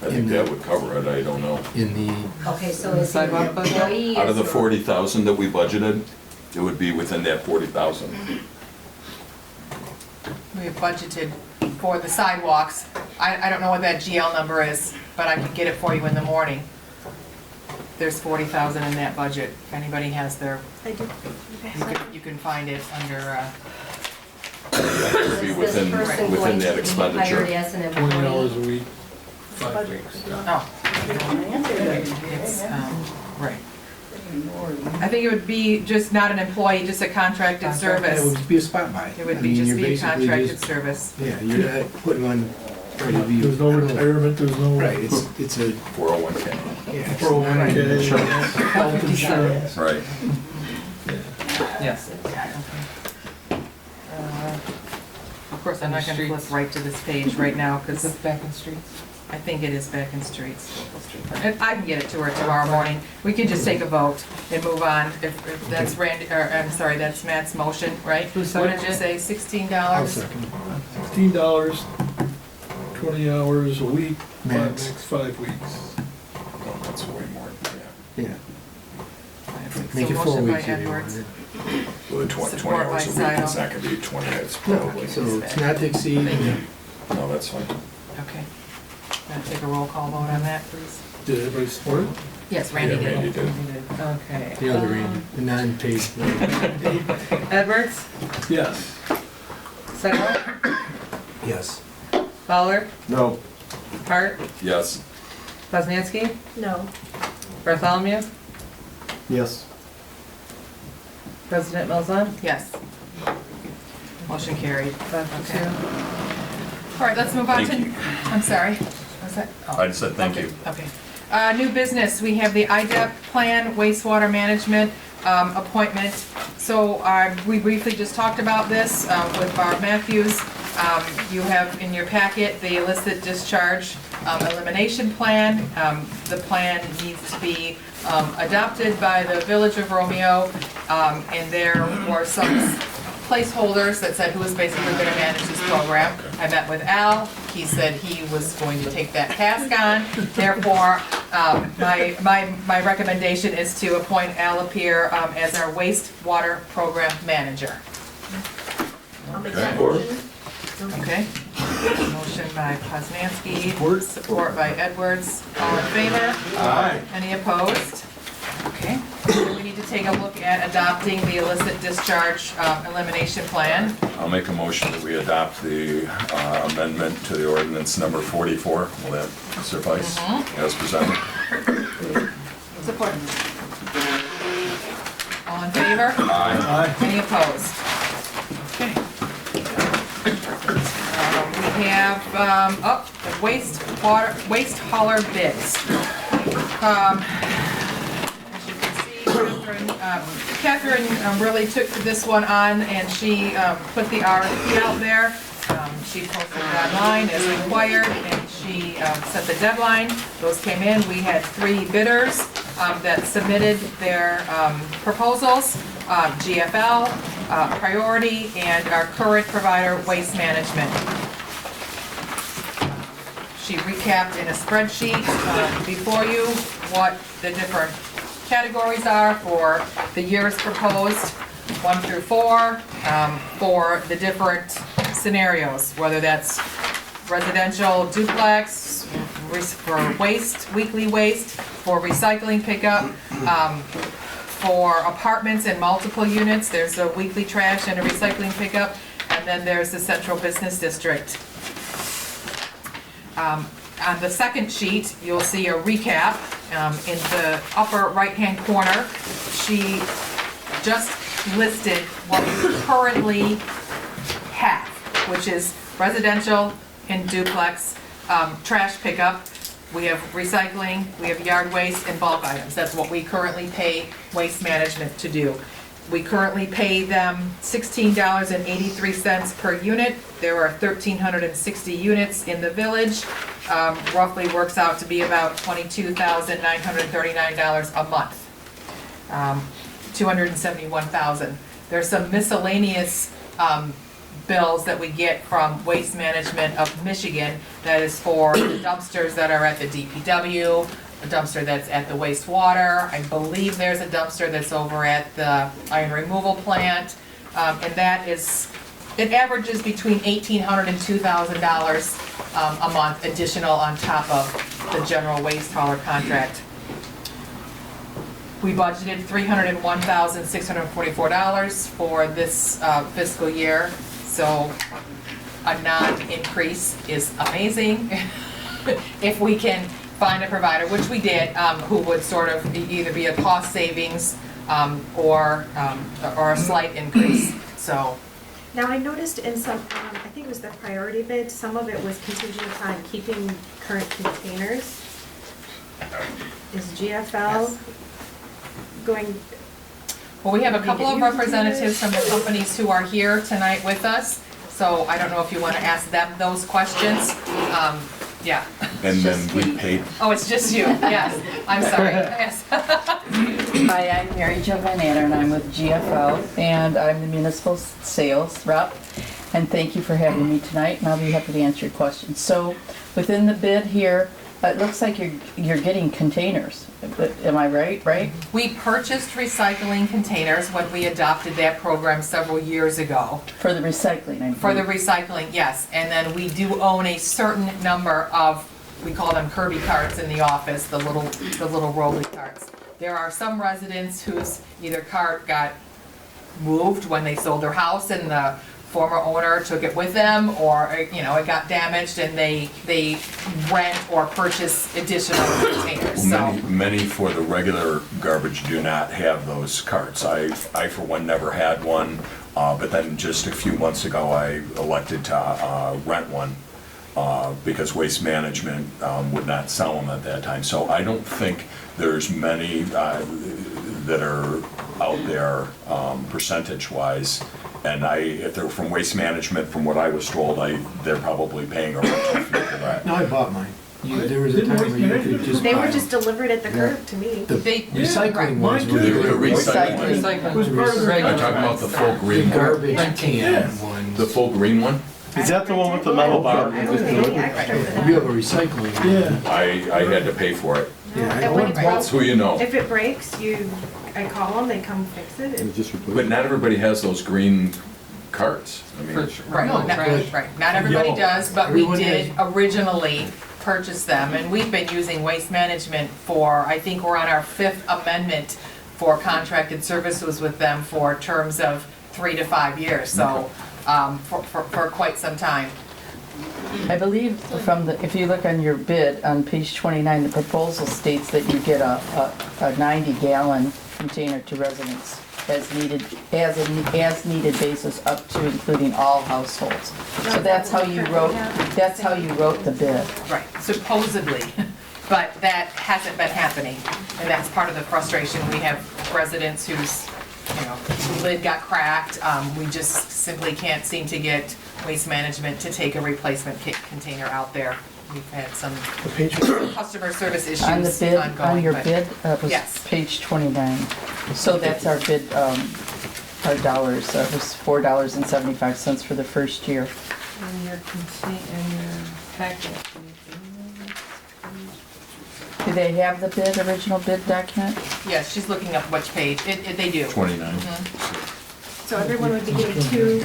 I think that would cover it, I don't know. In the, Okay, so is it an Sidewalk budget? employee? Out of the is it- 40,000 that we budgeted, it would be within that 40,000. We have budgeted for the sidewalks. I don't know what that GL number is, but I can get it for you in the morning. There's 40,000 in that budget. If anybody has their, I do. you can find it under, It'd be within, within that expenditure. Hired as an $20 employee. a week, 5 weeks. oh. It's, right. I think it would be just not an employee, just a contracted It service. would be a spot buy. It would I be mean, just you're be a basically contracted just- service. Yeah, you're not putting on, trying to be. There's no retirement, there's no. Right, it's a, 401K. yeah. it's 401K, not- health insurance. Right. Yes. Of course, I'm not gonna flip Streets. right to this page right now, Is because this back in streets? I think it is back in streets. If I can get it to her tomorrow morning. We can just take a vote and move on. If that's Randy, or I'm sorry, that's Matt's motion, right? Who What did seconded you it? say, $16? I'll second. $16, 20 hours a week, Max. next 5 weeks. No, that's way more, yeah. Yeah, So make it 4 motion by weeks if you Edwards. wanted. Well, 20 Support by hours a week, it's Sidle. not gonna be 20, it's No, probably, so it's not to exceed, no, that's fine. Okay. Gonna take a roll call vote on that, please? Did everybody support it? Yes, Randy Yeah, did. Randy did. Okay. the other end, the non-paid. Edwards, Yes. Sedell, Yes. Fowler, No. Hart, Yes. Poznanski, No. Bartholomew, Yes. President Melzan. Yes. Motion carried. 5-2. Okay. All right, let's move on to, Thank you. I'm sorry. Was that? oh, I just said thank okay, you. Okay. New business, we have the IDEP plan, wastewater management appointment. So we briefly just talked about this with Barb Matthews. You have in your packet the illicit discharge elimination plan. The plan needs to be adopted by the Village of Romeo, and there were some placeholders that said who was basically gonna manage this program. I met with Al, he said he was going to take that task on. Therefore, my recommendation is to appoint Al Lapierre as our wastewater program manager. I'll make Okay. that motion. Okay? Motion by Poznanski. Support. Support by Edwards. All in favor? Aye. Any opposed? Okay. We need to take a look at adopting the illicit discharge elimination plan. I'll make a motion that we adopt the amendment to the ordinance number 44. Will that suffice as presented? Support. All in favor? Aye. Any opposed? Okay. We have, the waste hauler bids. As you can see, Catherine really took this one on, and she put the RFP out there. She posted it online as required, and she set the deadline. Those came in. We had 3 bidders that submitted their proposals, GFL, Priority, and our current provider, Waste Management. She recapped in a spreadsheet before you what the different categories are for the years proposed, 1 through 4, for the different scenarios, whether that's residential duplex, for waste, weekly waste, for recycling pickup, for apartments and multiple units, there's a weekly trash and a recycling pickup, and then there's the central business district. On the second sheet, you'll see a recap. In the upper right-hand corner, she just listed what we currently have, which is residential and duplex, trash pickup. We have recycling, we have yard waste and bulk items. That's what we currently pay Waste Management to do. We currently pay them $16.83 per unit. There are 1,360 units in the village. Roughly works out to be about $22,939 a month. 271,000. There's some miscellaneous bills that we get from Waste Management of Michigan that is for the dumpsters that are at the DPW, a dumpster that's at the wastewater. I believe there's a dumpster that's over at the iron removal plant. And that is it averages between $1,800 and $2,000 a month additional on top of the general waste hauler contract. We budgeted $301,644 for this fiscal year, so a non-increase is amazing. If we can find a provider, which we did, who would sort of either be a cost savings or a slight increase, so. Now, I noticed in some, I think it was the priority bid, some of it was contingent upon keeping current containers. Is GFL going? Well, we have a couple of representatives from the companies who are here tonight with us, so I don't know if you want to ask them those questions. Yeah. And then we paid, Oh, it's just you, yes, I'm sorry, yes. Hi, I'm Mary Jo Van Anner, and I'm with GFO, and I'm the municipal sales rep. And thank you for having me tonight, and I'll be happy to answer your questions. So, within the bid here, it looks like you're getting containers. Am I right? We purchased recycling containers when we adopted that program several years ago. For the recycling, I For the believe. recycling, yes, and then we do own a certain number of, we call them Kirby carts in the office, the little rolly carts. There are some residents whose either cart got moved when they sold their house and the former owner took it with them, or, you know, it got damaged and they rent or purchase additional containers, so. many for the regular garbage do not have those carts. I for one never had one, but then just a few months ago, I elected to rent one because Waste Management would not sell them at that time. So I don't think there's many that are out there percentage-wise. And if they're from Waste Management, from what I was told, they're probably paying a rental fee for that. No, I bought mine. There was a time where you could just They buy were them. just delivered at the curb to me. The They- recycling ones mine were too. The recycling. Recycling. It was part of the I'm talking about the full the green one. garbage can ones. The full green one? Is that the one with the metal bar? I don't pay any extra for You that. have a recycling. one. Yeah. I had to pay for it. Yeah, I And know when it it That's breaks, who you know. if it breaks, I call them, they come fix it. But not everybody has those green carts. I mean, Right, No, not, but- right, not everybody Yellow. does, but we Everyone did originally purchase them, and we've been using Waste Management for, I think we're on our 5th amendment for contracted services with them for terms of 3 to 5 years, so, for quite some time. I believe if you look on your bid on page 29, the proposal states that you get a 90-gallon container to residents as needed basis up to including all households. So that's how you wrote the bid. Right, supposedly, but that hasn't been happening, and that's part of the frustration. We have residents whose, lid got cracked. We just simply can't seem to get Waste Management to take a replacement container out there. We've had some customer service issues On the bid, ongoing. on your but- bid, was Yes. page 29. So that's our bid, our dollars, it was $4.75 for the first year. In your packet. Do they have the original bid document? Yes, she's looking up which page. They do. 29. So everyone would be getting 2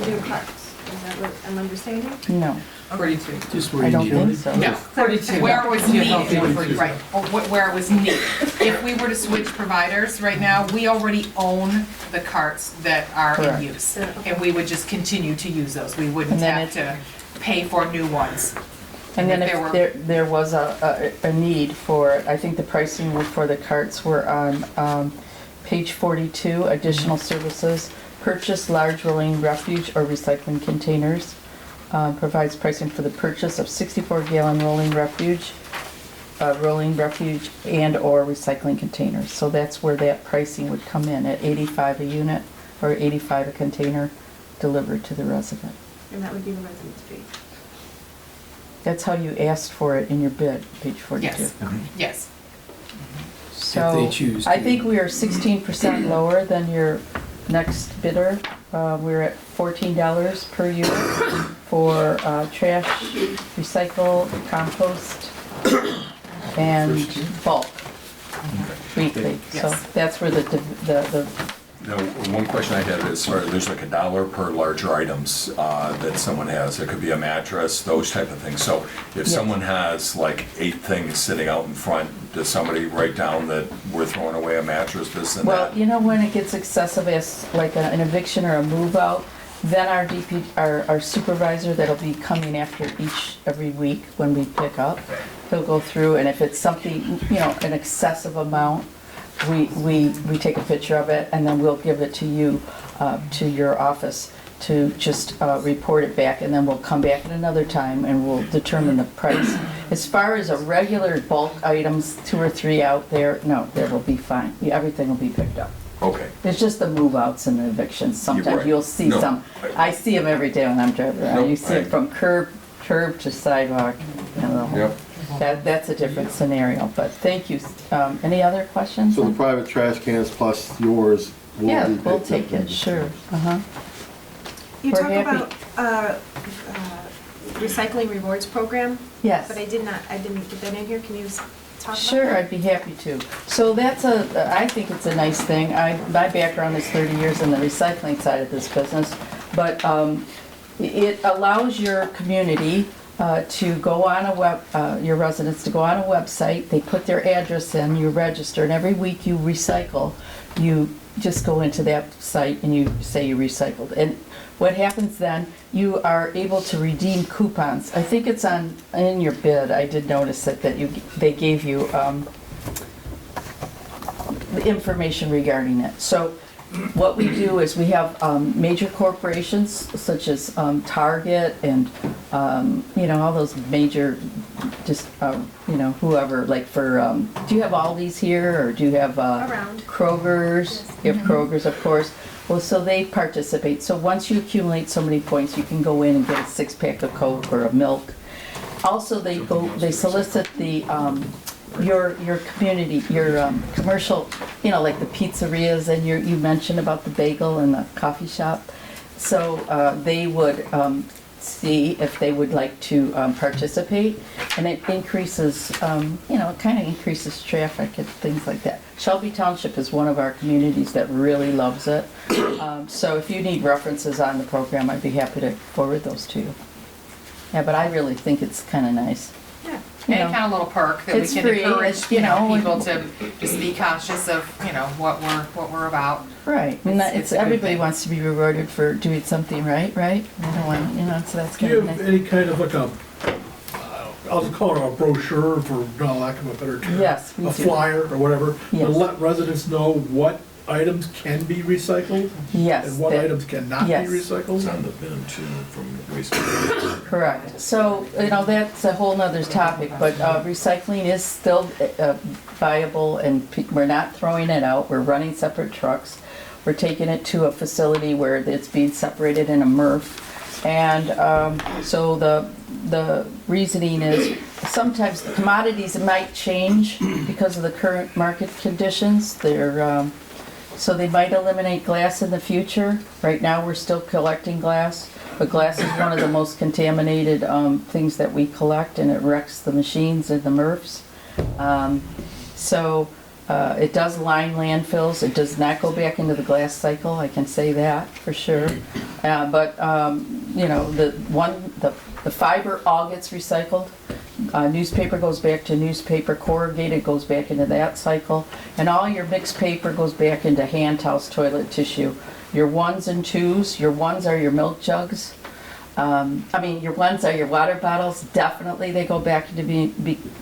new carts. Is that what I'm understanding? No, 42. Just where I you don't need think it. so. No, 42. where it was needed, 42. right, or where it was needed. If we were to switch providers right now, we already own the carts that are Correct. in use. And we would just continue to use those. We wouldn't And then have to pay for new ones. And then If there were- if there was a need for, I think the pricing for the carts were on page 42, additional services. Purchase large rolling refuge or recycling containers. Provides pricing for the purchase of 64-gallon rolling refuge and/or recycling containers. So that's where that pricing would come in, at $85 a unit or $85 a container delivered to the resident. And that would be the residence fee. That's how you asked for it in your bid, page 42. Yes, yes. So, If they choose I to. think we are 16% lower than your next bidder. We're at $14 per unit for trash, recycle, compost, and bulk weekly. So Yes. that's where the Now, one question I had is, there's like $1 per larger items that someone has. It could be a mattress, those type of things. So if someone has like 8 things sitting out in front, does somebody write down that we're throwing away a mattress, this and Well, that? you know, when it gets excessive as like an eviction or a move out, then our supervisor that'll be coming after every week when we pick up, he'll go through, and if it's something, you know, an excessive amount, we take a picture of it, and then we'll give it to you, to your office, to just report it back, and then we'll come back at another time and we'll determine the price. As far as a regular bulk items, 2 or 3 out there, no, that will be fine. Everything will be picked up. Okay. It's just the move-outs and the evictions. You're Sometimes right. you'll see No, some. I see them every day when I'm driving around. No, You see it from curb to sidewalk. You know, Yep. that's a different scenario, but thank you. Any other questions? So the private trash cans plus yours will be Yeah, picked we'll up take and- it, sure. Uh-huh. You We're talk happy. about recycling rewards program, Yes. but I didn't get that in here. Can you talk about Sure, that? I'd be happy to. So that's I think it's a nice thing. My background is 30 years in the recycling side of this business, but it allows your community to go on your residents to go on a website. They put their address in, you register, and every week you recycle. You just go into that site and you say you recycled. And what happens then, you are able to redeem coupons. I think it's in your bid. I did notice it, that they gave you the information regarding it. So what we do is we have major corporations such as Target and all those major, just whoever, like for do you have Aldi's here, or do you have Around. Kroger's? You have Kroger's, of course. Well, so they participate. So once you accumulate so many points, you can go in and get a 6-pack of Coke or a milk. Also, they solicit the your community, your commercial, like the pizzerias, and you mentioned about the bagel and the coffee shop. So they would see if they would like to participate, and it increases, it kind of increases traffic and things like that. Shelby Township is one of our communities that really loves it. So if you need references on the program, I'd be happy to forward those to you. Yeah, but I really think it's kind of nice. Yeah. Any kind of little perk that we It's can free, encourage, it's, people to just be conscious of, what we're about. Right, and It's a good everybody thing. wants to be rewarded for doing something right? They don't want, so that's Do kind you of have nice. any kind of like I'll call it a brochure, for no lack of a better term? Yes, we A do. flyer or whatever, to Yes. let residents know what items can be recycled Yes. and what that- items cannot be yes. recycled? It's on the bin too, from waste management. Correct. So, that's a whole nother topic, but recycling is still viable, and we're not throwing it out. We're running separate trucks. We're taking it to a facility where it's being separated in a MRF. And so the reasoning is sometimes the commodities might change because of the current market conditions. So they might eliminate glass in the future. Right now, we're still collecting glass, but glass is one of the most contaminated things that we collect, and it wrecks the machines and the MRFs. It does line landfills. It does not go back into the glass cycle, I can say that for sure. The fiber all gets recycled. Newspaper goes back to newspaper, corrugated goes back into that cycle, and all your mixed paper goes back into hand towels, toilet tissue. Your 1s and 2s, your 1s are your milk jugs. Your 1s are your water bottles. Definitely they go back into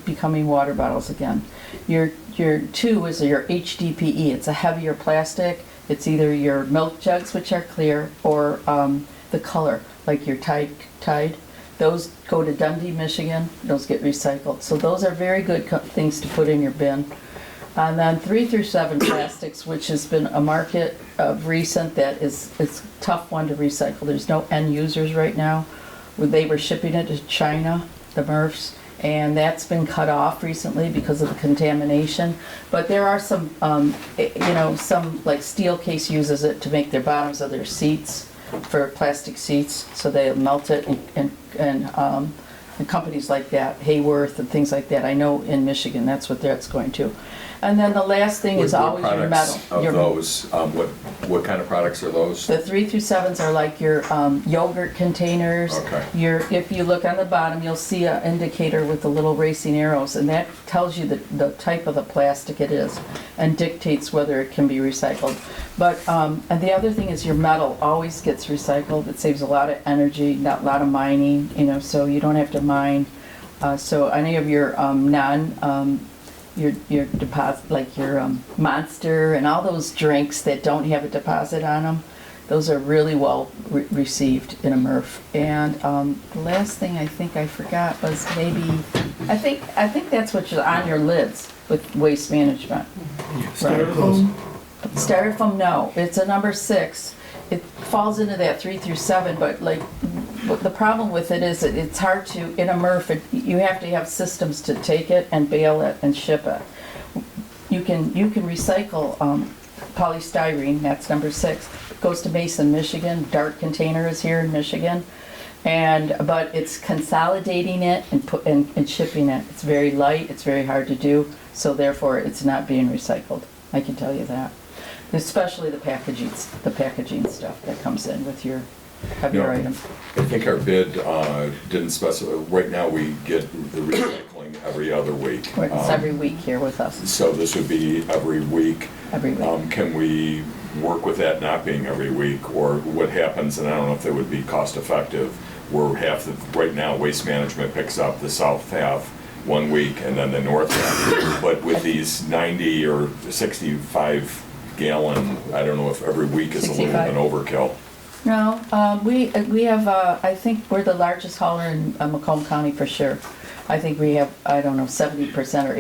becoming water bottles again. Your 2 is your HDPE. It's a heavier plastic. It's either your milk jugs, which are clear, or the color, like your Tide. Those go to Dundee, Michigan. Those get recycled. So those are very good things to put in your bin. And then 3 through 7 plastics, which has been a market of recent that it's a tough one to recycle. There's no end users right now. They were shipping it to China, the MRFs, and that's been cut off recently because of the contamination. But there are some, some like Steelcase uses it to make their bottoms of their seats, for plastic seats, so they melt it and and companies like that, Hayworth and things like that. I know in Michigan, that's what that's going to. And then the last thing is What always your metal. products of Your- those, what kind of products are those? The 3 through 7s are like your yogurt containers. Okay. If you look on the bottom, you'll see an indicator with the little racing arrows, and that tells you the type of the plastic it is and dictates whether it can be recycled. But, and the other thing is your metal always gets recycled. It saves a lot of energy, not a lot of mining, you know, so you don't have to mine. So any of your your deposit, like your Monster and all those drinks that don't have a deposit on them, those are really well received in a MRF. And the last thing I think I forgot was maybe, I think that's what you're on your lids with waste management. Styrofoam? Styrofoam, no, it's a number 6. It falls into that 3 through 7, but like, the problem with it is that it's hard to, in a MRF, you have to have systems to take it and bale it and ship it. You can recycle polystyrene, that's number 6. It goes to Mason, Michigan. Dart Container is here in Michigan. But it's consolidating it and shipping it. It's very light, it's very hard to do, so therefore it's not being recycled. I can tell you that. Especially the packaging stuff that comes in with your heavier items. I think our bid didn't specify, right now we get the recycling every other week. It's every week here with us, So this would be every week. every week. Can we work with that not being every week? Or what happens, and I don't know if that would be cost effective, where right now Waste Management picks up the south half 1 week and then the north half. But with these 90 or 65 gallon, I don't know if every week is a little bit 65. an overkill. No, we have, I think we're the largest hauler in Macomb County for sure. I think we have, I don't know, 70% or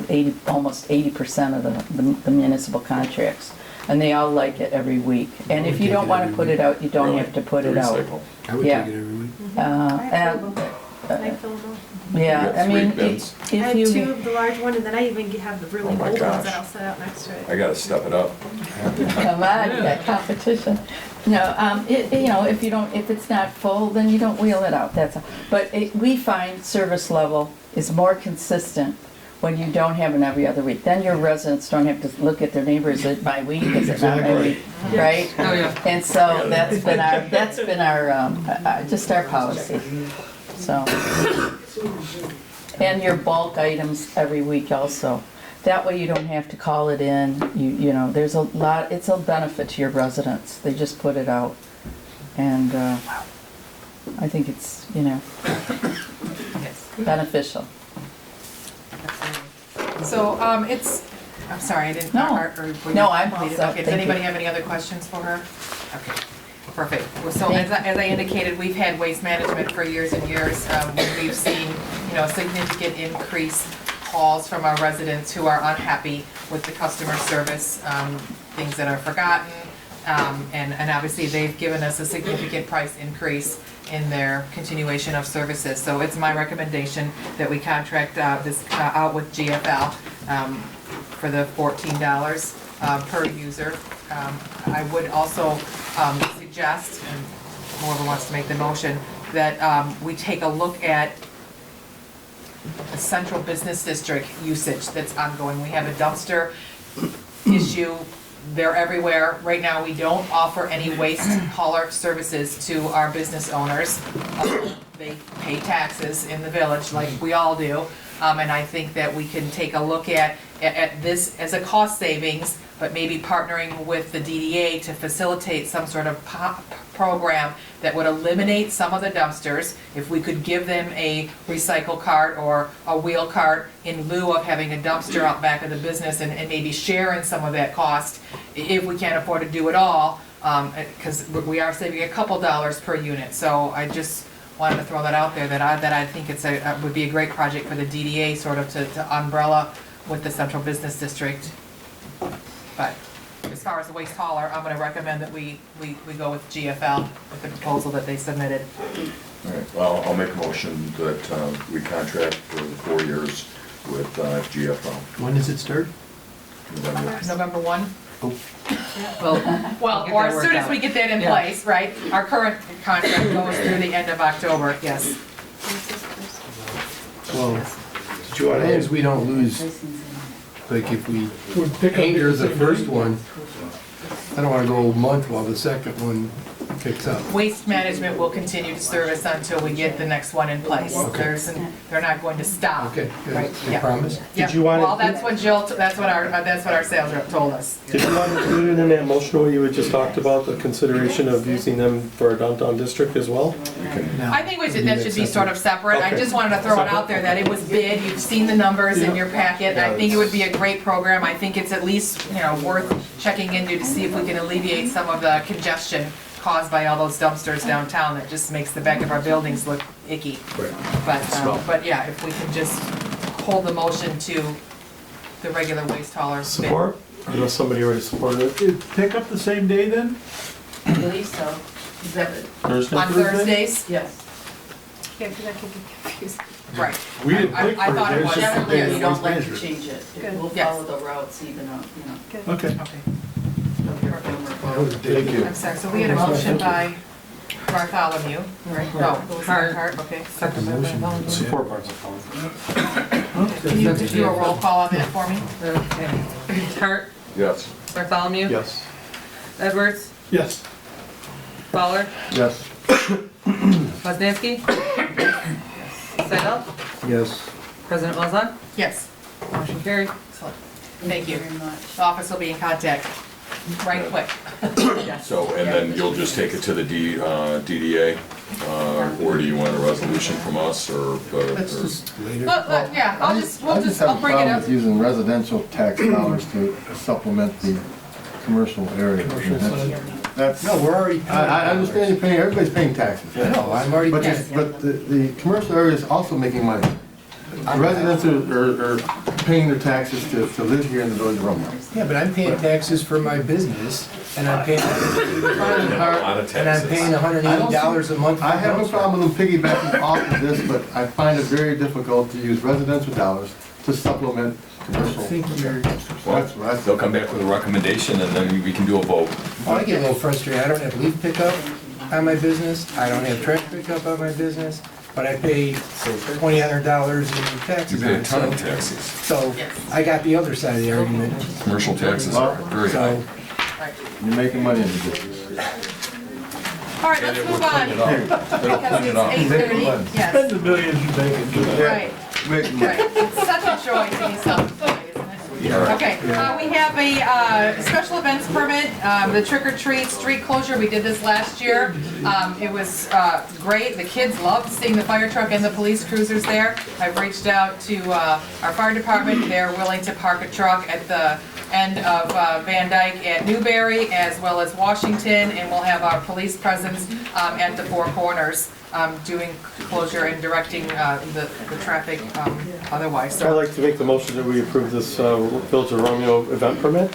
80, almost 80% of the municipal contracts. And they all like it every week. And if you don't want to put it out, you don't Really? have to put To it out. recycle. I would Yeah. take it every week. I filled them. I filled them. You Yeah, got I 3 mean, bins. I if have 2 you, of the large one, and then I even have the really Oh my old gosh. ones that I'll set out next to it. I gotta step it up. come on, you got competition. No, if it's not full, then you don't wheel it out, that's all. But we find service level is more consistent when you don't have an every other week. Then your residents don't have to look at their neighbors, is it my week, is it not my week, right? Oh, yeah. And so that's been our just our policy, so. And your bulk items every week also. That way you don't have to call it in, you know, there's a lot, it's a benefit to your residents. They just put it out. And I think it's, Yes. beneficial. So, I'm sorry, I didn't. No. were you No, I'm all completed? set. Okay, does Thank anybody you. have any other questions for her? Okay, perfect. Well, so as I indicated, we've had Waste Management for years and years. We've seen, a significant increase calls from our residents who are unhappy with the customer service, things that are forgotten. And obviously, they've given us a significant price increase in their continuation of services. So it's my recommendation that we contract this out with GFL for the $14 per user. I would also suggest, and whoever wants to make the motion, that we take a look at the central business district usage that's ongoing. We have a dumpster issue. They're everywhere. Right now, we don't offer any waste hauler services to our business owners. They pay taxes in the village like we all do. And I think that we can take a look at this as a cost savings, but maybe partnering with the DDA to facilitate some sort of program that would eliminate some of the dumpsters. If we could give them a recycle cart or a wheel cart in lieu of having a dumpster out back of the business and maybe share in some of that cost, if we can't afford to do it all, because we are saving a couple dollars per unit. So I just wanted to throw that out there, that I think would be a great project for the DDA, sort of to umbrella with the central business district. But as far as the waste hauler, I'm gonna recommend that we go with GFL with the proposal that they submitted. All right, well, I'll make a motion that we contract for the 4 years with GFL. When does it start? November 1? Oh, Well, get or that as worked soon as out. we get that in Yeah. place, right? Our current contract goes through the end of October, yes. Well, Did you as want long as to? we don't lose, like if we Would pick up anger the same first day? one, I don't wanna go a month while the second one picks up. Waste management will continue to service until we get the next one in place. Okay. They're not going to stop. Okay, Right, good. yeah. You promise? Yeah, you want it- well, that's what Jill, that's what our sales rep told us. Did you want to include it in that motion what you had just talked about, the consideration of using them for a downtown district as well? I think that should be sort of separate. I Okay. just wanted to throw it out there that it was bid, you've seen the numbers in your packet. I think it would be a great program. I think it's at least, worth checking into to see if we can alleviate some of the congestion caused by all those dumpsters downtown that just makes the back of our buildings look icky. But yeah, if we can just hold the motion to the regular waste hauler bid. Support? Unless somebody already supported it. Is pick up the same day then? I believe so. Is that, Thursday? On Thursdays? yes. Yeah, because I could get confused. Right. We didn't I- pick I for thought it it, was. it's just the Generally, day we of don't waste like to management. change it. Good. We'll Yes. follow the routes even up, Good. Okay. Okay. Thank you. I'm sorry, so we had a motion by Bartholomew, right? No, it was Hart, okay. Second by Bartholomew. Support Bartholomew. Can you do a roll call on that for me? Okay. Hart, Yes. Bartholomew. Yes. Edwards, Yes. Fowler, Yes. Poznanski. Sedell, Yes. President Malzahn. Yes. Motion carried. Excellent. Thank you. Very much. The office will be in contact right quick. So, and then you'll just take it to the DDA, or do you want a resolution from us, or? That's just later. Yeah, I'll bring it up. using residential tax dollars to supplement the commercial area. That's, No, we're already paying. I understand you're paying, everybody's paying taxes. No, I'm already But, paying. the commercial area is also making money. The residents are paying their taxes to live here in the village of Romeo. Yeah, but I'm paying taxes for my business, and I'm paying, A lot of and I'm paying taxes. $180 a month. for I have no dumpster. problem with them piggybacking off of this, but I find it very difficult to use residential dollars to supplement I commercial. think you're, Well, That's what I they'll come back with a recommendation, and then we can do a vote. I get a little frustrated. I don't have leaf pickup on my business. I don't have trash pickup on my business, but I pay $2,800 in You taxes pay on a it. ton of So, taxes. so I got the other side of the argument. Commercial taxes are very high. So, You're making money in the business. All right, let's move on. It'll Because clean it up. it's 8:30. Yes, Spend the millions you make. right. Making money. Right, it's such a joy to be self-employed, isn't it? Okay, we have a special events permit, the trick or treat street closure, we did this last year. It was great, the kids loved seeing the fire truck and the police cruisers there. I've reached out to our fire department, they're willing to park a truck at the end of Van Dyke at Newberry as well as Washington, and we'll have our police presence at the Four Corners, doing closure and directing the traffic otherwise. I'd like to make the motion that we approve this Village of Romeo event permit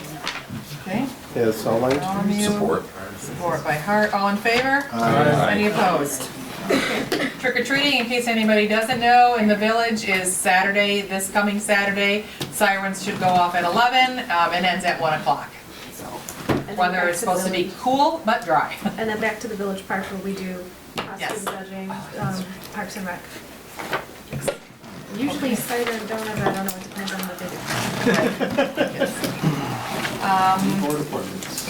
Okay. as outlined. Bartholomew. Support. Support by Hart, all in favor? Any opposed? Trick or treating, in case anybody doesn't know, in the village is Saturday, this coming Saturday. Sirens should go off at 11 and ends at 1 o'clock. So, And then weather back is to the supposed to be village. cool but dry. And then back to the village park where we do Yes. costume judging, Parks and Rec. Usually cider and donut, but I don't know, it depends on what they do. Board appointments.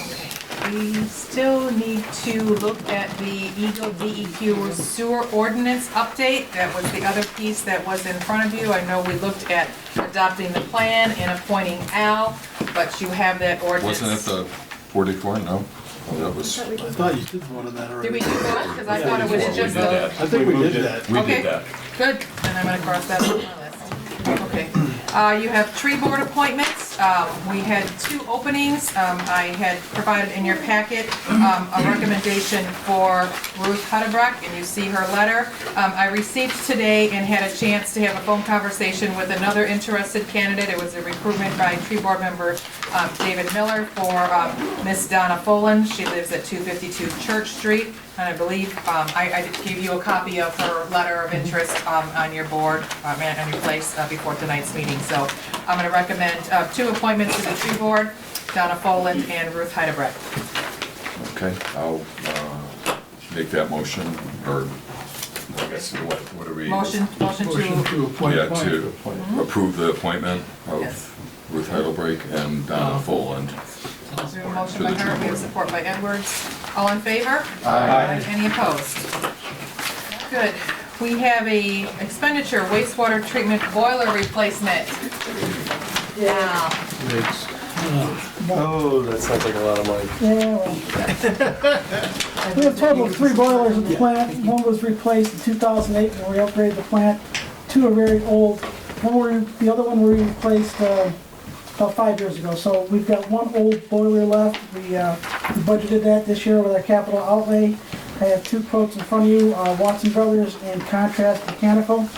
We still need to look at the Eagle DEQ sewer ordinance update. That was the other piece that was in front of you. I know we looked at adopting the plan and appointing Al, but you have that ordinance. Wasn't it the 44? No? Oh, that was, I thought you did vote on that already. Did we do that? Because I thought it we was did just a... that. I think we did that. We Okay. did that. Good, then I'm gonna cross that off my list. Okay. You have tree board appointments. We had 2 openings. I had provided in your packet a recommendation for Ruth Huttebreck, and you see her letter. I received today and had a chance to have a phone conversation with another interested candidate. It was a recruitment by tree board member David Miller for Miss Donna Folan. She lives at 252 Church Street. And I believe, I gave you a copy of her letter of interest on your board, on your place before tonight's meeting. So I'm going to recommend 2 appointments to the tree board, Donna Foland and Ruth Heidebrecht. Okay, I'll make that motion, or I guess So what are we? Motion Motion to, to appoint. Yeah, to approve the appointment Yes. of Ruth Heidelberg and Donna Foland. we have a motion by Hart, we have support by Edwards. All in favor? Aye. Any opposed? Good. We have a expenditure wastewater treatment boiler replacement. Now, Oh, that sounds like a lot of money. Yeah, well. We have a total of 3 boilers at the plant. One was replaced in 2008 when we upgraded the plant. 2 are very old. The other one we replaced about 5 years ago. So we've got 1 old boiler left. We budgeted that this year with our capital outlay. I have 2 quotes in front of you, Watson Brothers and Contrast Mechanical.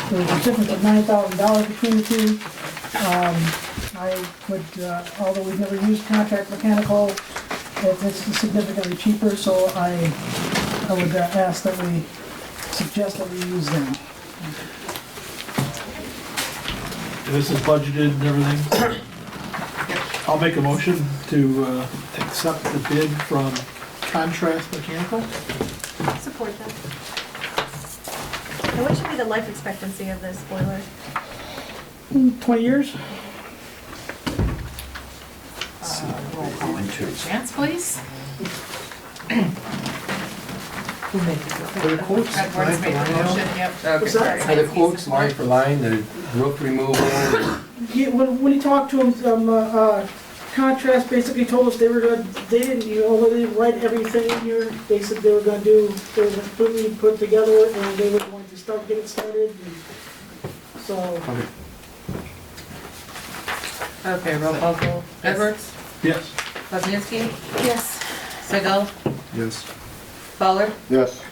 There's a difference of $9,000 between the 2. I would, although we've never used Contract Mechanical, it's significantly cheaper, so I would ask that we suggest that we use them. This is budgeted and everything. I'll make a motion to accept the bid from Contrast Mechanical. Support that. And what should be the life expectancy of this boiler? 20 years? roll call into chance, please. Are the quotes Edwards line for made the line? motion, yep. What's that? Are the quotes line for line, the roof removal? Yeah, when he talked to him, Contrast basically told us they didn't write everything in here. They said they were gonna completely put together and they were going to get it started. And so, Okay, roll call vote. Edwards? Yes. Wozniacki? Yes. Segal? Yes. Fowler? Yes.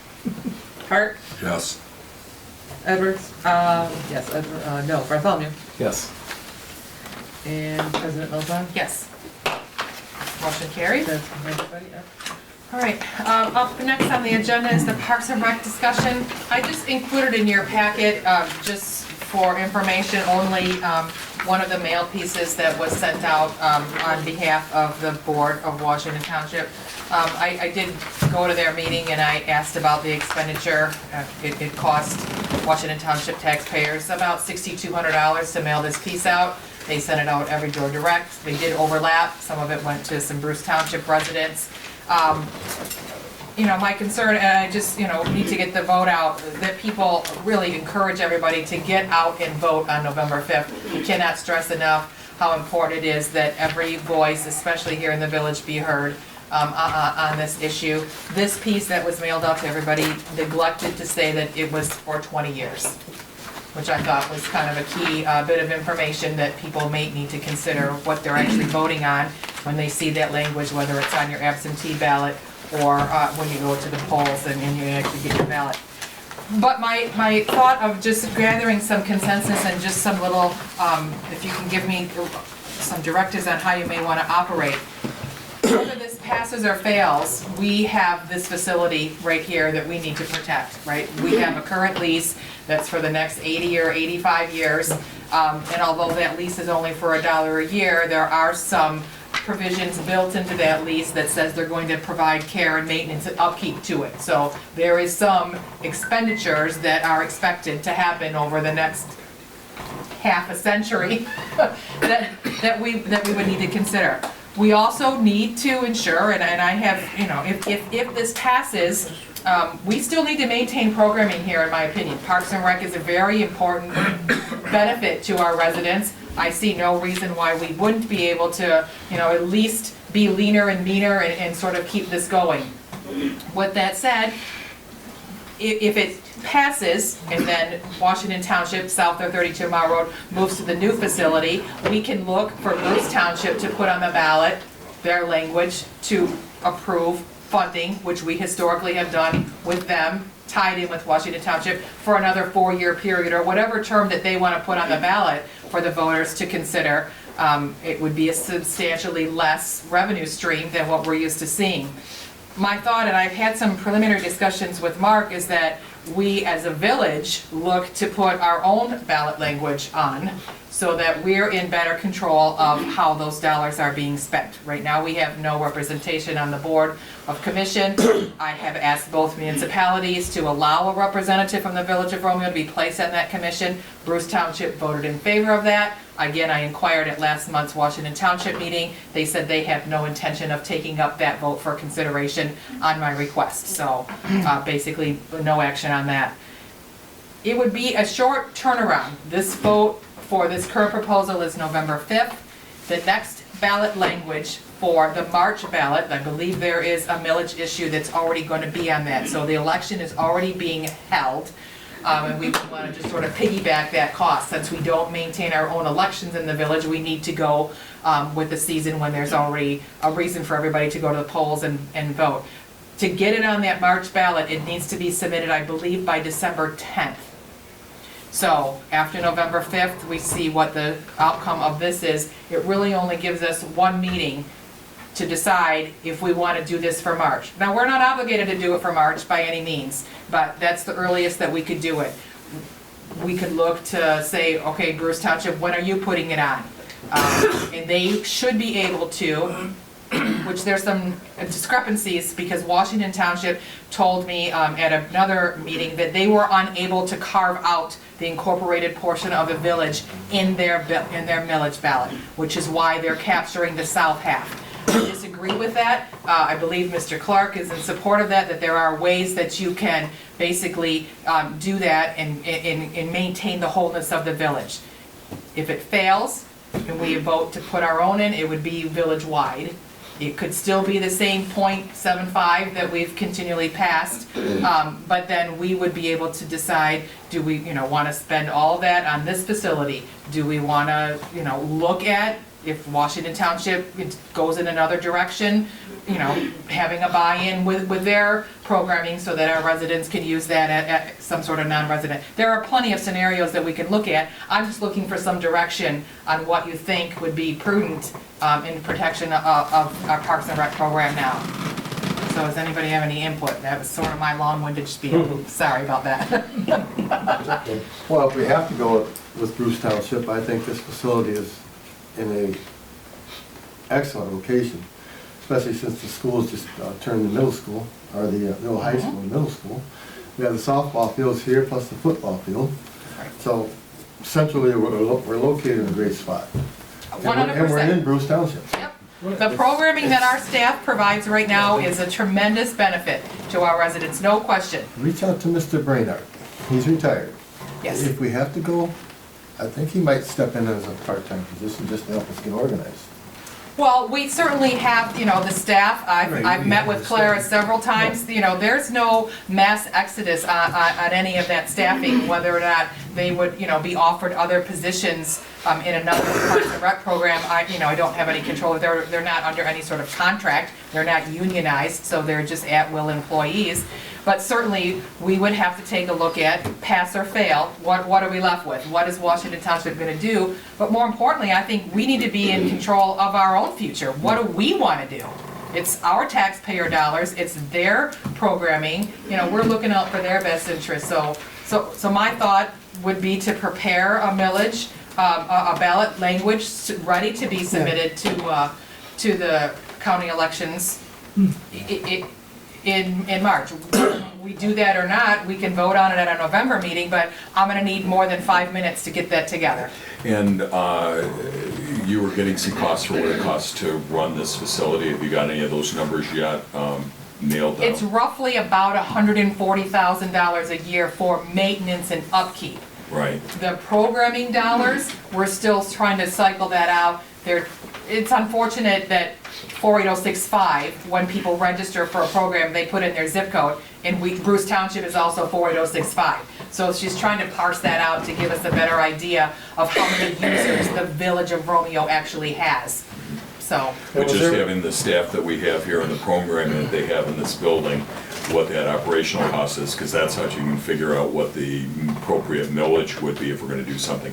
Hart? Yes. Edwards? Yes, no, Bartholomew. Yes. And President Milton? Yes. Motion carried. That's everybody, yeah. All right, up next on the agenda is the Parks and Rec discussion. I just included in your packet, just for information only, one of the mail pieces that was sent out on behalf of the Board of Washington Township. I did go to their meeting and I asked about the expenditure. It cost Washington Township taxpayers about $6,200 to mail this piece out. They sent it out every door direct. They did overlap. Some of it went to some Bruce Township residents. You know, my concern, and I just, need to get the vote out, that people really encourage everybody to get out and vote on November 5th. We cannot stress enough how important it is that every voice, especially here in the village, be heard on this issue. This piece that was mailed out to everybody neglected to say that it was for 20 years, which I thought was kind of a key bit of information that people may need to consider what they're actually voting on when they see that language, whether it's on your absentee ballot or when you go to the polls and you actually get your ballot. But my thought of just gathering some consensus and just some little, if you can give me some directives on how you may want to operate. Whether this passes or fails, we have this facility right here that we need to protect, right? We have a current lease that's for the next 80 or 85 years. And although that lease is only for $1 a year, there are some provisions built into that lease that says they're going to provide care and maintenance and upkeep to it. So there is some expenditures that are expected to happen over the next half a century that we would need to consider. We also need to ensure, and I have, if this passes, we still need to maintain programming here, in my opinion. Parks and Rec is a very important benefit to our residents. I see no reason why we wouldn't be able to, at least be leaner and meaner and sort of keep this going. With that said, if it passes and then Washington Township, south of 32 Mile Road, moves to the new facility, we can look for Bruce Township to put on the ballot their language to approve funding, which we historically have done with them, tied in with Washington Township for another 4-year period or whatever term that they want to put on the ballot for the voters to consider. It would be a substantially less revenue stream than what we're used to seeing. My thought, and I've had some preliminary discussions with Mark, is that we as a village look to put our own ballot language on so that we're in better control of how those dollars are being spent. Right now, we have no representation on the Board of Commission. I have asked both municipalities to allow a representative from the Village of Romeo to be placed on that commission. Bruce Township voted in favor of that. Again, I inquired at last month's Washington Township meeting. They said they have no intention of taking up that vote for consideration on my request. So basically, no action on that. It would be a short turnaround. This vote for this current proposal is November 5th. The next ballot language for the March ballot, I believe there is a millage issue that's already going to be on that. So the election is already being held. And we want to just sort of piggyback that cost. Since we don't maintain our own elections in the village, we need to go with the season when there's already a reason for everybody to go to the polls and vote. To get it on that March ballot, it needs to be submitted, I believe, by December 10th. So after November 5th, we see what the outcome of this is. It really only gives us one meeting to decide if we want to do this for March. Now, we're not obligated to do it for March by any means, but that's the earliest that we could do it. We could look to say, okay, Bruce Township, when are you putting it on? And they should be able to, which there's some discrepancies because Washington Township told me at another meeting that they were unable to carve out the incorporated portion of the village in their millage ballot, which is why they're capturing the south half. I disagree with that. I believe Mr. Clark is in support of that there are ways that you can basically do that and maintain the wholeness of the village. If it fails and we vote to put our own in, it would be village-wide. It could still be the same .75 that we've continually passed, but then we would be able to decide, do we, want to spend all that on this facility? Do we want to, look at if Washington Township goes in another direction, having a buy-in with their programming so that our residents can use that at some sort of non-resident. There are plenty of scenarios that we can look at. I'm just looking for some direction on what you think would be prudent in protection of our Parks and Rec program now. So does anybody have any input? That was sort of my long-winded spiel. Sorry about that. Well, if we have to go with Bruce Township, I think this facility is in a excellent location, especially since the school's just turned to middle school, or the middle high school and middle school. We have the softball fields here plus the football field. So centrally, we're located in a great spot. 100%. And we're in Bruce Township. Yep. The programming that our staff provides right now is a tremendous benefit to our residents, no question. Reach out to Mr. Brainerd. He's retired. Yes. If we have to go, I think he might step in as a part-time position just to help us get organized. Well, we certainly have, the staff. I've met with Clara several times. There's no mass exodus on any of that staffing, whether or not they would, be offered other positions in another Parks and Rec program. I don't have any control. They're not under any sort of contract. They're not unionized, so they're just at-will employees. But certainly, we would have to take a look at, pass or fail, what are we left with? What is Washington Township going to do? But more importantly, I think we need to be in control of our own future. What do we want to do? It's our taxpayer dollars, it's their programming, we're looking out for their best interests. So my thought would be to prepare a millage, a ballot language ready to be submitted to the county elections in March. We do that or not, we can vote on it at a November meeting, but I'm gonna need more than 5 minutes to get that together. And you were getting some costs for what it costs to run this facility. Have you got any of those numbers yet nailed down? It's roughly about $140,000 a year for maintenance and upkeep. Right. The programming dollars, we're still trying to cycle that out. It's unfortunate that 48065, when people register for a program, they put in their zip code, and Bruce Township is also 48065. So she's trying to parse that out to give us a better idea of how many users the Village of Romeo actually has. So. But just having the staff that we have here and the program that they have in this building, what that operational cost is, because that's how you can figure out what the appropriate millage would be if we're going to do something.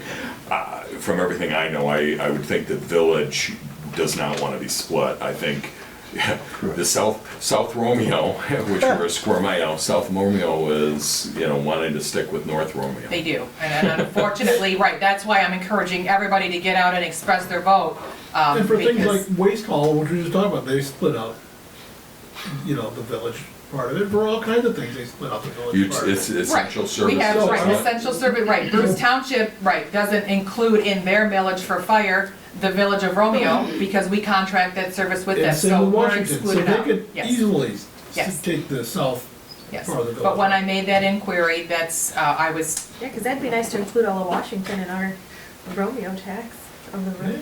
From everything I know, I would think the village does not want to be split. I think the South Romeo, which we're a square mile, South Romeo is, wanting to stick with North Romeo. They do, and unfortunately, right, that's why I'm encouraging everybody to get out and express their vote. And for things because- like waste haul, which we were just talking about, they split out, the village part of it. For all kinds of things, they split out the village part of It's it. essential Right, service. we have, So, right, essential service, right, Bruce Township, right, doesn't include in their millage for fire the village of Romeo, because we contract that service with them, And same so with we're Washington, so excluded they out. could Yes. easily Yes. take the south Yes, part of the village. but when I made that inquiry, that's, I was, Yeah, because that'd be nice to include all of Washington in our Romeo tax on the road.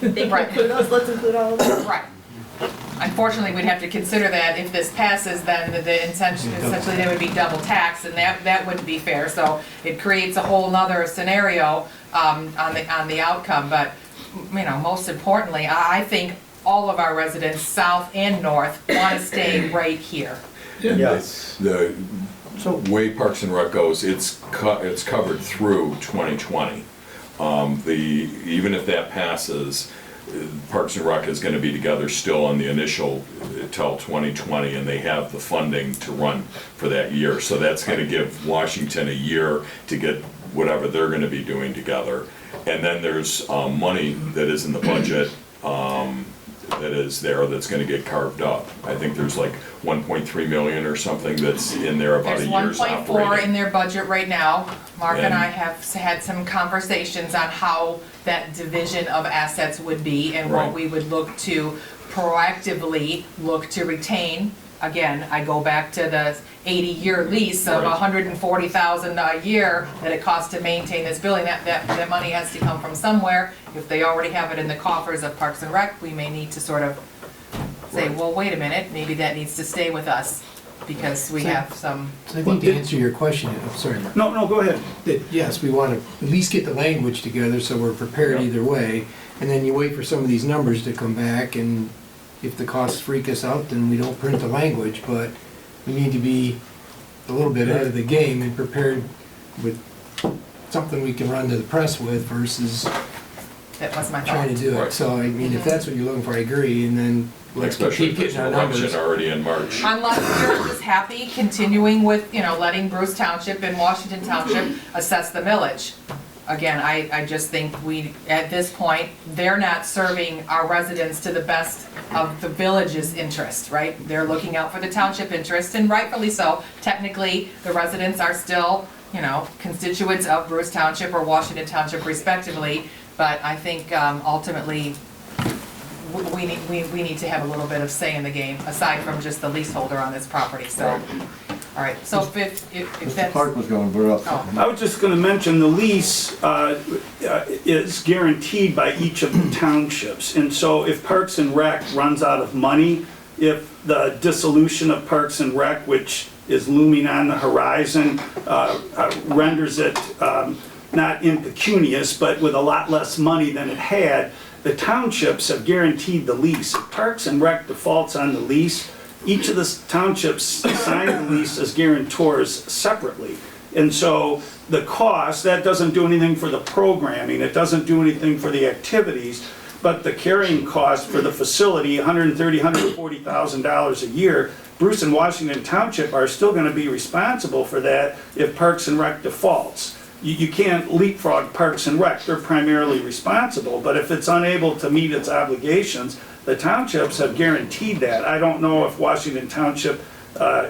They can Right. include us, let's include all of them. right. Unfortunately, we'd have to consider that if this passes, then essentially they would be double taxed, and that wouldn't be fair, so it creates a whole nother scenario, on the outcome, but, most importantly, I think all of our residents, south and north, wanna stay right here. Yes. The way Parks and Rec goes, it's covered through 2020. Even if that passes, Parks and Rec is gonna be together still on the initial till 2020, and they have the funding to run for that year. So that's gonna give Washington a year to get whatever they're gonna be doing together. And then there's money that is in the budget that is there that's gonna get carved up. I think there's like 1.3 million or something that's in there about a There's year's 1.4 in operating. their budget right now. Mark and And- I have had some conversations on how that division of assets would be and what Right. we would look to proactively look to retain. Again, I go back to the 80-year lease of Right. $140,000 a year that it costs to maintain this building. That money has to come from somewhere. If they already have it in the coffers of Parks and Rec, we may need to sort of say, Right. well, wait a minute, maybe that needs to stay with us because we have some. So I think to answer your question, I'm sorry, Mark, No, go ahead. that yes, we want to at least get the language together so we're prepared Yeah. either way. And then you wait for some of these numbers to come back, and if the costs freak us out, then we don't print the language. But we need to be a little bit ahead of the game and prepared with something we can run to the press with versus That was my trying to thought. do it. Right. So I mean, if that's what you're looking for, I agree. And then let's Especially keep if there's getting an our election numbers. already in March. Unless you're just happy continuing with, letting Bruce Township and Washington Township assess the millage. Again, I just think at this point, they're not serving our residents to the best of the village's interest, right? They're looking out for the township interest, and rightfully so. Technically, the residents are still, constituents of Bruce Township or Washington Township respectively, but I think ultimately, we need to have a little bit of say in the game, aside from just the leaseholder on this property, so. All right, so if Mr. that's. Clark was going to bring up Oh. something. I was just gonna mention, the lease is guaranteed by each of the townships. And so if Parks and Rec runs out of money, if the dissolution of Parks and Rec, which is looming on the horizon, renders it not impecunious, but with a lot less money than it had, the townships have guaranteed the lease. If Parks and Rec defaults on the lease, each of the townships sign the lease as guarantors separately. And so the cost, that doesn't do anything for the programming, it doesn't do anything for the activities, but the carrying cost for the facility, $130,000, $140,000 a year, Bruce and Washington Township are still gonna be responsible for that if Parks and Rec defaults. You can't leapfrog Parks and Rec, they're primarily responsible, but if it's unable to meet its obligations, the townships have guaranteed that. I don't know if Washington Township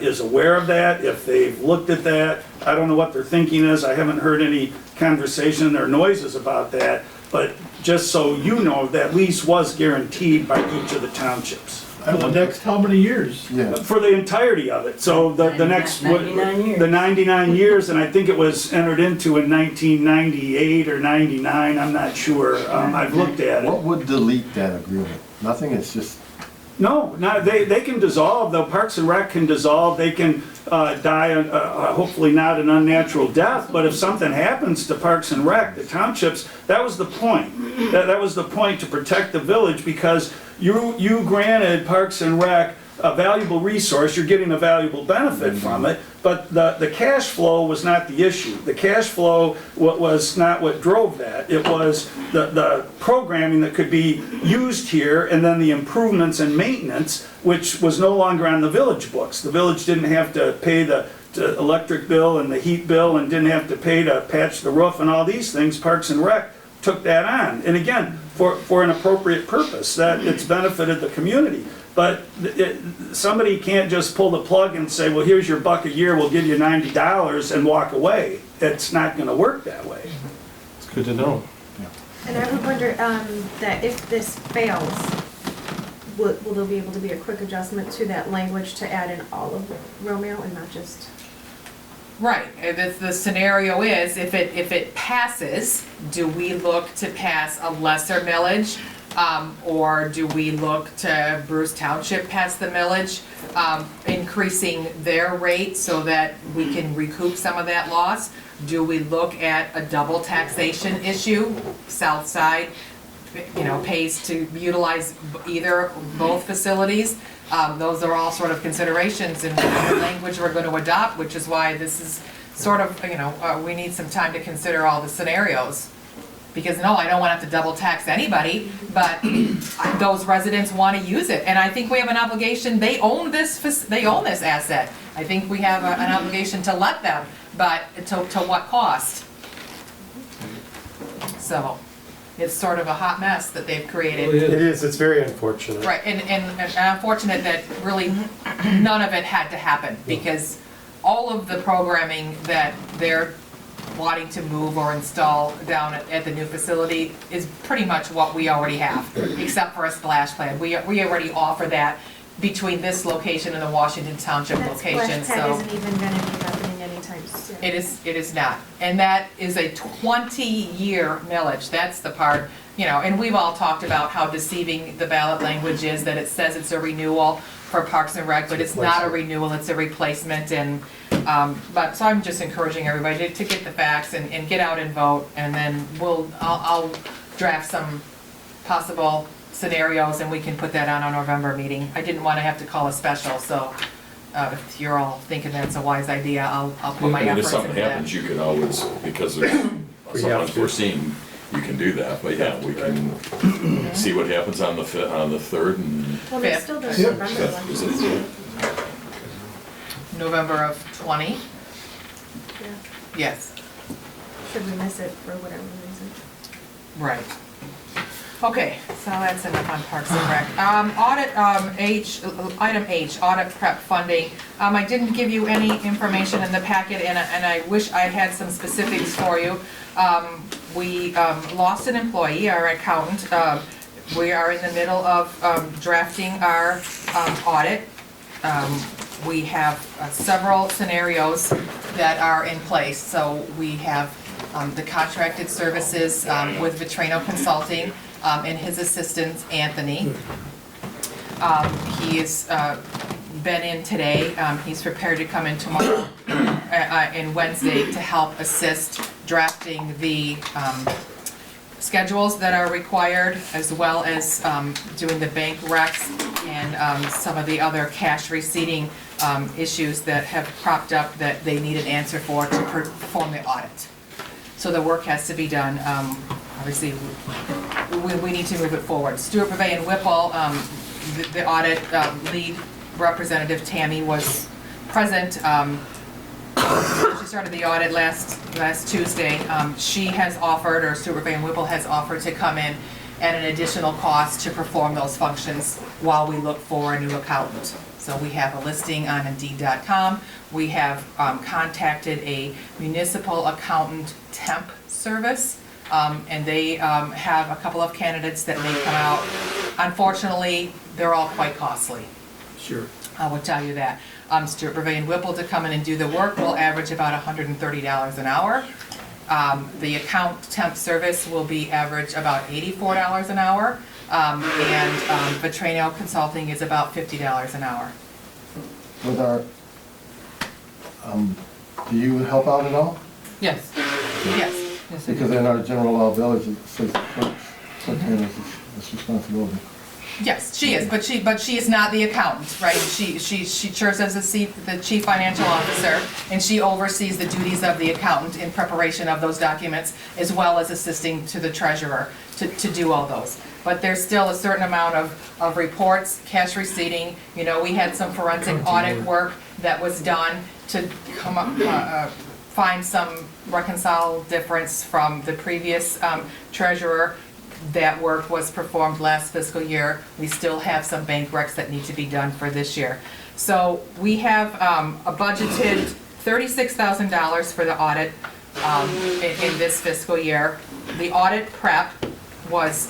is aware of that, if they've looked at that. I don't know what their thinking is. I haven't heard any conversation or noises about that. But just so you know, that lease was guaranteed by each of the townships For the next how many years? Yeah. for the entirety of it. So the next, 99 years. the 99 years, and I think it was entered into in 1998 or 99, I'm not sure. I've looked at it. What would delete that agreement? Nothing, it's just, No, they can dissolve, the Parks and Rec can dissolve, they can die, hopefully not an unnatural death, but if something happens to Parks and Rec, the townships, that was the point. That was the point, to protect the village, because you granted Parks and Rec a valuable resource, you're getting a valuable benefit from it, but the cash flow was not the issue. The cash flow was not what drove that. It was the programming that could be used here, and then the improvements and maintenance, which was no longer on the village books. The village didn't have to pay the electric bill and the heat bill, and didn't have to pay to patch the roof and all these things. Parks and Rec took that on, and again, for an appropriate purpose, that it's benefited the community. But somebody can't just pull the plug and say, well, here's your $1 a year, we'll give you $90 and walk away. It's not gonna work that way. It's good to know. And I would wonder, that if this fails, will there be able to be a quick adjustment to that language to add in all of Romeo and not just? Right, the scenario is, if it passes, do we look to pass a lesser millage? Or do we look to Bruce Township pass the millage, increasing their rate so that we can recoup some of that loss? Do we look at a double taxation issue? South Side, pays to utilize both facilities. Those are all sort of considerations in the language we're going to adopt, which is why this is sort of, we need some time to consider all the scenarios. Because no, I don't want to have to double tax anybody, but those residents want to use it. And I think we have an obligation, they own this asset. I think we have an obligation to let them, but to what cost? So, it's sort of a hot mess that they've created. It is, it's very unfortunate. Right, and unfortunate that really none of it had to happen, because all of the programming that they're wanting to move or install down at the new facility is pretty much what we already have, except for a splash pad. We already offer that between this location and the Washington Township location, That so. splash pad isn't even gonna be happening anytime soon. It is not, and that is a 20-year millage, that's the part, and we've all talked about how deceiving the ballot language is, that it says it's a renewal for Parks and Rec, but it's not a renewal, it's a replacement, and, so I'm just encouraging everybody to get the facts and get out and vote, and then I'll draft some possible scenarios, and we can put that on our November meeting. I didn't want to have to call a special, so if you're all thinking that's a wise idea, I'll put my And if efforts into something that. happens, you can always, because there's something unforeseen, you can do that. But yeah, we can see what happens on the 3rd and Well, there's Fifth. still the Yep. November one. Is it- November of 20, Yeah. yes, Should we miss it for whatever reason? right. Okay, so that's enough on Parks and Rec. Item H, audit prep funding. I didn't give you any information in the packet, and I wish I had some specifics for you. We lost an employee, our accountant. We are in the middle of drafting our audit. We have several scenarios that are in place. So we have the contracted services with Vitrano Consulting and his assistant, Anthony. He has been in today. He's prepared to come in tomorrow and Wednesday to help assist drafting the schedules that are required, as well as doing the bank recs and some of the other cash receipting issues that have cropped up that they need an answer for to perform the audit. So the work has to be done. Obviously, we need to move it forward. Stuart Brevet and Whipple, the audit lead representative Tammy was present. She started the audit last Tuesday. She has offered, or Stuart Brevet and Whipple has offered to come in at an additional cost to perform those functions while we look for a new accountant. So we have a listing on Indeed.com. We have contacted a municipal accountant temp service, and they have a couple of candidates that may come out. Unfortunately, they're all quite costly. Sure. I will tell you that. Stuart Brevet and Whipple to come in and do the work will average about $130 an hour. The account temp service will be average about $84 an hour. And Vitrano Consulting is about $50 an hour. With our, do you help out at all? Yes. Yes. Because in our general law village, it says clerk has this responsibility. Yes, she is, but she is not the accountant, right? She serves as the chief financial officer, and she oversees the duties of the accountant in preparation of those documents, as well as assisting to the treasurer to do all those. But there's still a certain amount of reports, cash receipting, you know, we had some forensic audit work that was done to come up, find some reconcile difference from the previous treasurer. That work was performed last fiscal year. We still have some bank recs that need to be done for this year. So we have a budgeted $36,000 for the audit in this fiscal year. The audit prep was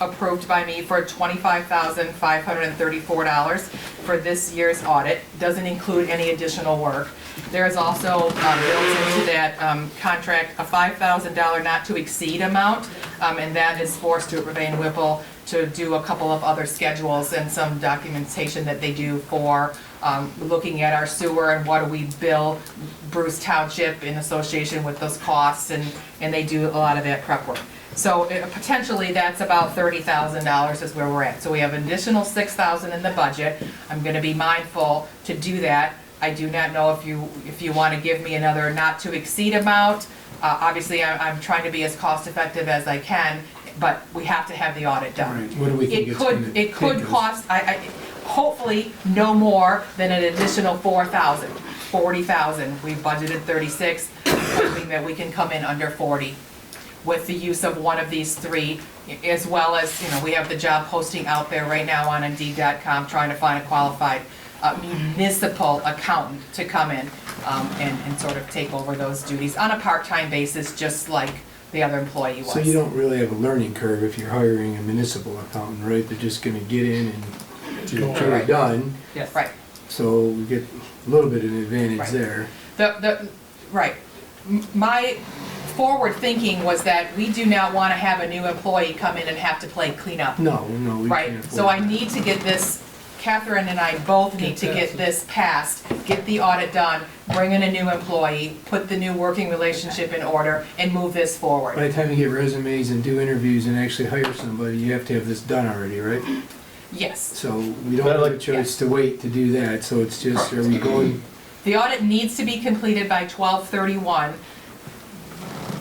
approved by me for $25,534 for this year's audit. Doesn't include any additional work. There is also built into that contract a $5,000 not to exceed amount, and that is for Stuart Van Whipple to do a couple of other schedules and some documentation that they do for looking at our sewer and what do we bill Bruce Township in association with those costs, and they do a lot of that prep work. So potentially that's about $30,000 is where we're at. So we have an additional $6,000 in the budget. I'm gonna be mindful to do that. I do not know if you want to give me another not to exceed amount. Obviously, I'm trying to be as cost effective as I can, but we have to have the audit done. Right. What do we think It could cost, hopefully, no more than an additional $4,000, $40,000. We've budgeted 36, hoping that we can come in under 40 with the use of one of these three, as well as, you know, we have the job posting out there right now on Indeed.com trying to find a qualified municipal accountant to come in and sort of take over those duties on a part-time basis, just like the other employee was. So you don't really have a learning curve if you're hiring a municipal accountant, right? They're just gonna get in and get it done. Yes, right. So we get a little bit of an advantage Right. there. Right. My forward thinking was that we do not want to have a new employee come in and have to play cleanup. No, we Right, can't afford so I that. need to get this, Catherine and I both need to get this passed, get the audit done, bring in a new employee, put the new working relationship in order, and move this forward. By the time you get resumes and do interviews and actually hire somebody, you have to have this done already, right? Yes. So we don't have a choice to wait to do that, so it's just, are we going, The audit needs to be completed by 12/31.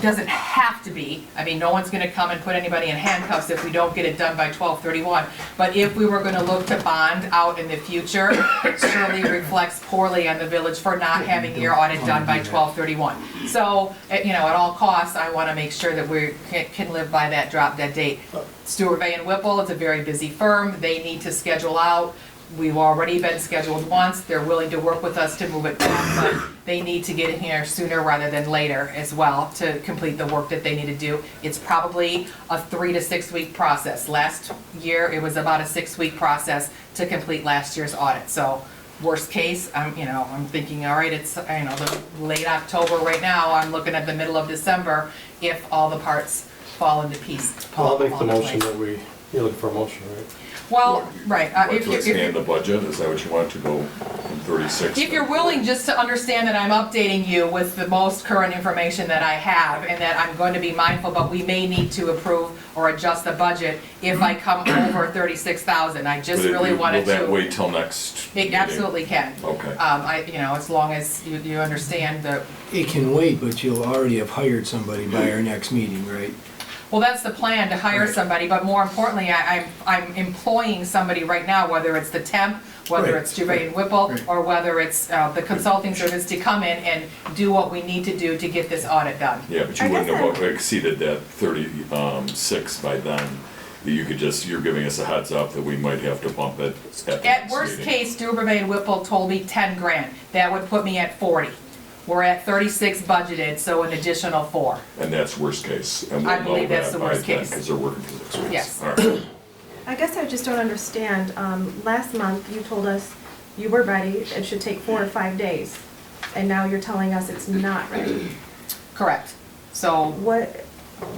Doesn't have to be. I mean, no one's gonna come and put anybody in handcuffs if we don't get it done by 12/31. But if we were gonna look to bond out in the future, it surely reflects poorly on the village for not having your audit done by 12/31. So, you know, at all costs, I wanna make sure that we can live by that drop dead date. Stuart Van Whipple, it's a very busy firm. They need to schedule out. We've already been scheduled once. They're willing to work with us to move it back, but they need to get in here sooner rather than later as well to complete the work that they need to do. It's probably a 3 to 6 week process. Last year, it was about a 6-week process to complete last year's audit. So worst case, I'm thinking, all right, it's, the late October right now. I'm looking at the middle of December if all the parts fall into pieces. I'll make the motion that you're looking for a motion, right? Well, right. What, to expand the budget, is that what you want to go from 36? If you're willing just to understand that I'm updating you with the most current information that I have and that I'm going to be mindful, but we may need to approve or adjust the budget if I come over 36,000. I just really wanted to. Will that wait till next It meeting? absolutely can. Okay. As long as you understand the, it can wait, but you'll already have hired somebody by our next meeting, right? well, that's the plan, to hire Right. somebody, but more importantly, I'm employing somebody right now, whether it's the temp, whether Right. it's Gervais and Whipple, Right. or whether it's the consulting service to come in and do what we need to do to get this audit done. Yeah, but you I wouldn't guess have exceeded that 36 by then. You're giving us a heads up that we might have to bump it at the At next worst meeting. case, Gervais and Whipple told me 10 grand. That would put me at 40. We're at 36 budgeted, so an additional 4. And that's worst case. And I we'll know believe that's that the by worst then, case. because they're working for 6 weeks. Yes. All right. I guess I just don't understand. Last month, you told us you were ready, it should take 4 or 5 days. And now you're telling us it's not ready. Correct. So What,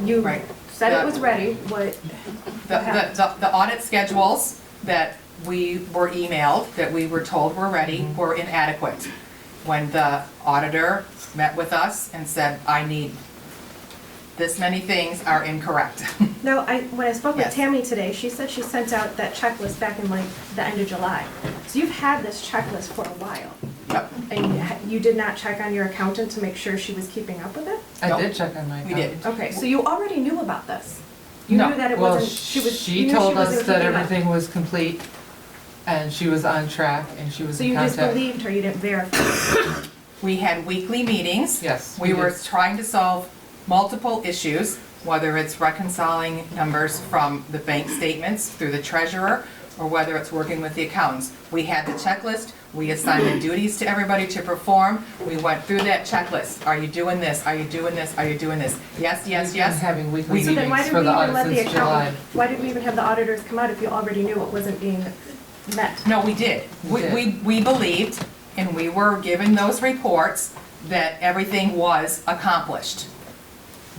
you Right. said it was ready, what happened? the audit schedules that we were emailed, that we were told were ready, were inadequate. When the auditor met with us and said, I need this many things are incorrect. No, when I spoke with Yes. Tammy today, she said she sent out that checklist back in like the end of July. So you've had this checklist for a while. Yep. And you did not check on your accountant to make sure she was keeping up with it? I Nope. did check on my We account. did. Okay, so you already knew about this? You No. knew that it Well, wasn't, she was, you she knew told wasn't us that keeping up. everything was complete and she was on track and she was So in you just contact. believed her, you didn't verify? We had weekly meetings. Yes, We we were did. trying to solve multiple issues, whether it's reconciling numbers from the bank statements through the treasurer, or whether it's working with the accountants. We had the checklist, we assigned the duties to everybody to perform, we went through that checklist. Are you doing this? Are you doing this? Are you doing this? Yes, yes, We've been yes. having weekly So then why meetings did for we the even audit let the since July. accountant, why did we even have the auditors come out if you already knew it wasn't being met? No, we did. We did. We believed, and we were given those reports, that everything was accomplished.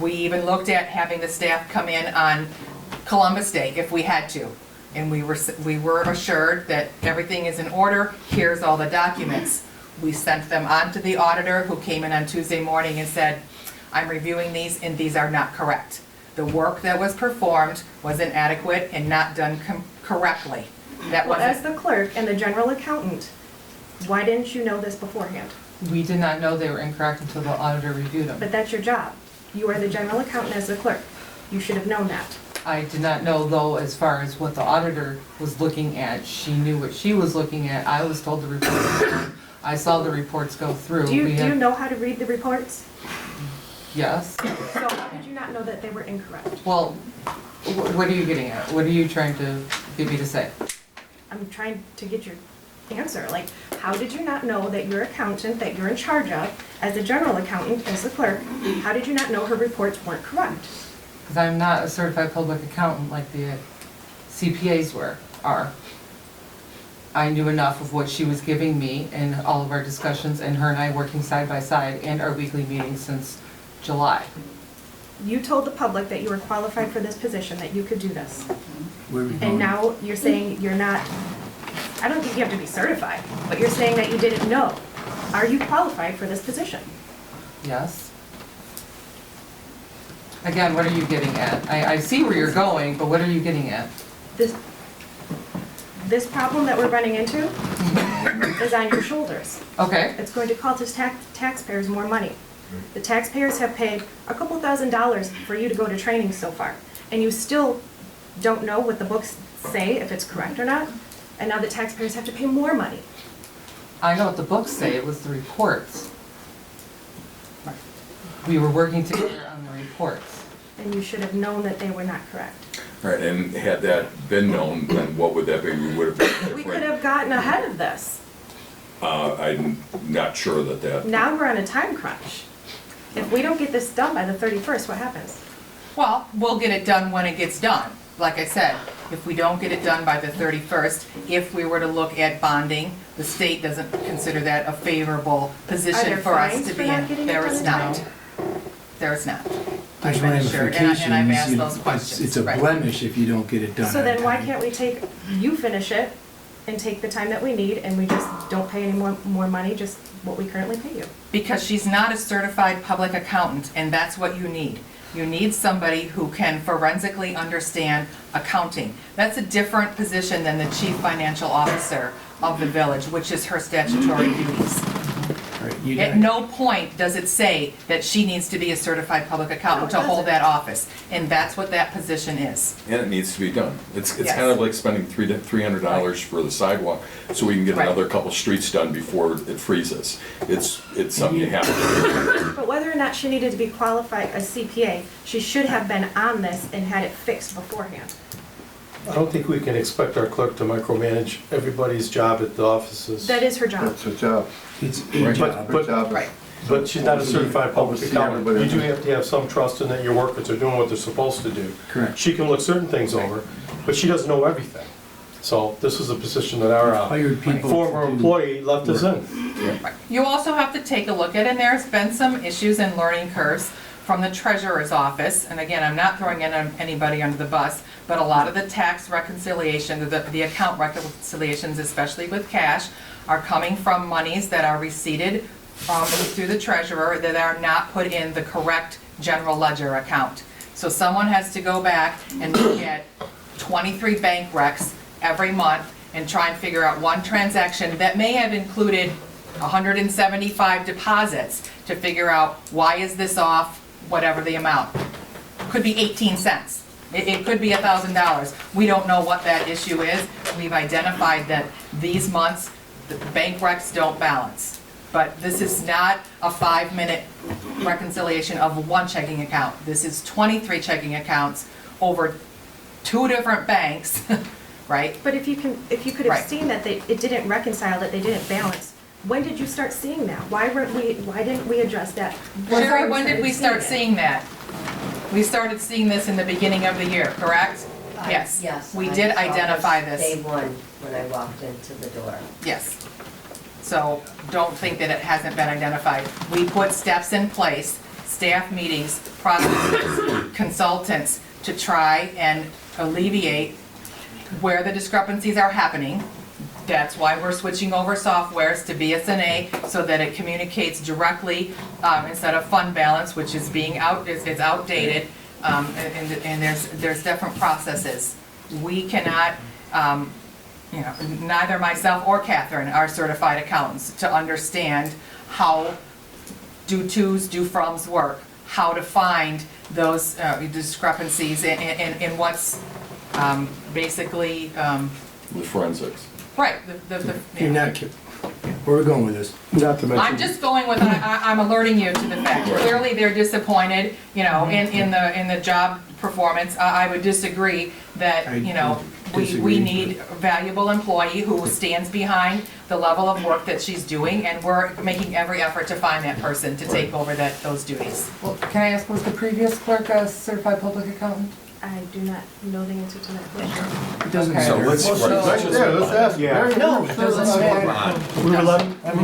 We even looked at having the staff come in on Columbus Day if we had to. And we were assured that everything is in order, here's all the documents. We sent them on to the auditor, who came in on Tuesday morning and said, I'm reviewing these and these are not correct. The work that was performed was inadequate and not done correctly. That Well, as wasn't, the clerk and the general accountant, why didn't you know this beforehand? We did not know they were incorrect until the auditor reviewed them. But that's your job. You are the general accountant as the clerk. You should have known that. I did not know though, as far as what the auditor was looking at. She knew what she was looking at. I was told the report. I saw the reports go through. Do you We had- know how to read the reports? Yes. So how did you not know that they were incorrect? Well, what are you getting at? What are you trying to get me to say? I'm trying to get your answer. Like, how did you not know that your accountant, that you're in charge of, as a general accountant, as the clerk, how did you not know her reports weren't correct? Because I'm not a certified public accountant like the CPAs are. I knew enough of what she was giving me in all of our discussions, and her and I working side by side, and our weekly meetings since July. You told the public that you were qualified for this position, that you could do this. Where are we And going? now you're saying you're not, I don't think you have to be certified, but you're saying that you didn't know. Are you qualified for this position? Yes? Again, what are you getting at? I see where you're going, but what are you getting at? This problem that we're running into is on your shoulders. Okay, It's going to cost taxpayers more money. The taxpayers have paid a couple $1,000s for you to go to training so far, and you still don't know what the books say, if it's correct or not, and now the taxpayers have to pay more money. I know what the books say, it was the reports. We were working together on the reports. And you should have known that they were not correct. All right, and had that been known, then what would that be? We would have been different. We could have gotten ahead of this. I'm not sure that. Now we're on a time crunch. If we don't get this done by the 31st, what happens? well, we'll get it done when it gets done. Like I said, if we don't get it done by the 31st, if we were to look at bonding, the state doesn't consider that a favorable Are position there for us fines to for be not in. getting it There is done? not. There is not. There's I've been assured, and I've ramifications, asked you know, those questions. it's a right. blemish if you don't get it done. So on then why time. can't we take, you finish it and take the time that we need and we just don't pay any more money, just what we currently pay you? Because she's not a certified public accountant, and that's what you need. You need somebody who can forensically understand accounting. That's a different position than the chief financial officer of the village, which is her statutory duties. All right, you At got- no point does it say that she needs to be a certified public accountant to No, it hold doesn't. that office, and that's what that position is. And it needs to be done. It's Yes. kind of like spending $300 for the sidewalk, so we can get Right. another couple streets done before it freezes. It's something you have to do. But whether or not she needed to be qualified as CPA, she should have been on this and had it fixed beforehand. I don't think we can expect our clerk to micromanage everybody's job at the offices. That is her job. That's her job. It's a Right. job. Her job. Right. But she's not a certified public Oversee accountant. You everybody. do have to have some trust in that your workers are doing what they're supposed to do. Correct. She can look certain things over, but she doesn't know everything. So this is a position that our Hired people former to do- employee left us in. Right. You also have to take a look at, and there's been some issues and learning curves from the treasurer's office, and again, I'm not throwing anybody under the bus, but a lot of the tax reconciliation, the account reconciliations, especially with cash, are coming from monies that are receipted through the treasurer that are not put in the correct general ledger account. So someone has to go back and look at 23 bank recs every month and try and figure out one transaction that may have included 175 deposits to figure out why is this off, whatever the amount. Could be 18 cents. It could be $1,000. We don't know what that issue is. We've identified that these months, the bank recs don't balance. But this is not a 5-minute reconciliation of one checking account. This is 23 checking accounts over 2 different banks, right? But if you could Right. have seen that it didn't reconcile, that they didn't balance, when did you start seeing that? Why didn't we address that? Sherry, when did we start seeing that? We started seeing this in the beginning of the year, correct? Yes. Yes. We I did saw identify Day this, one, when I walked into the door. yes. So don't think that it hasn't been identified. We put steps in place, staff meetings, processes, consultants, to try and alleviate where the discrepancies are happening. That's why we're switching over softwares to BSNA, so that it communicates directly, instead of fund balance, which is it's outdated, and there's different processes. We cannot, neither myself or Catherine are certified accountants to understand how do tos, do froms work, how to find those discrepancies in what's basically, The forensics. right, You're not kidding. Where are we going with this? Not to mention. I'm just going with, I'm alerting you to the fact. Clearly, they're disappointed, in the job performance. I would disagree that, we disagree. need a valuable employee who stands behind the level of work that she's doing, and we're making every effort to find that person to take over those duties. Well, can I ask, was the previous clerk a certified public accountant? I do not know the answer to that question. It doesn't Okay. So matter. let's, Well, let's just. Yeah, let's ask. Yeah. Mary. No, it doesn't matter. We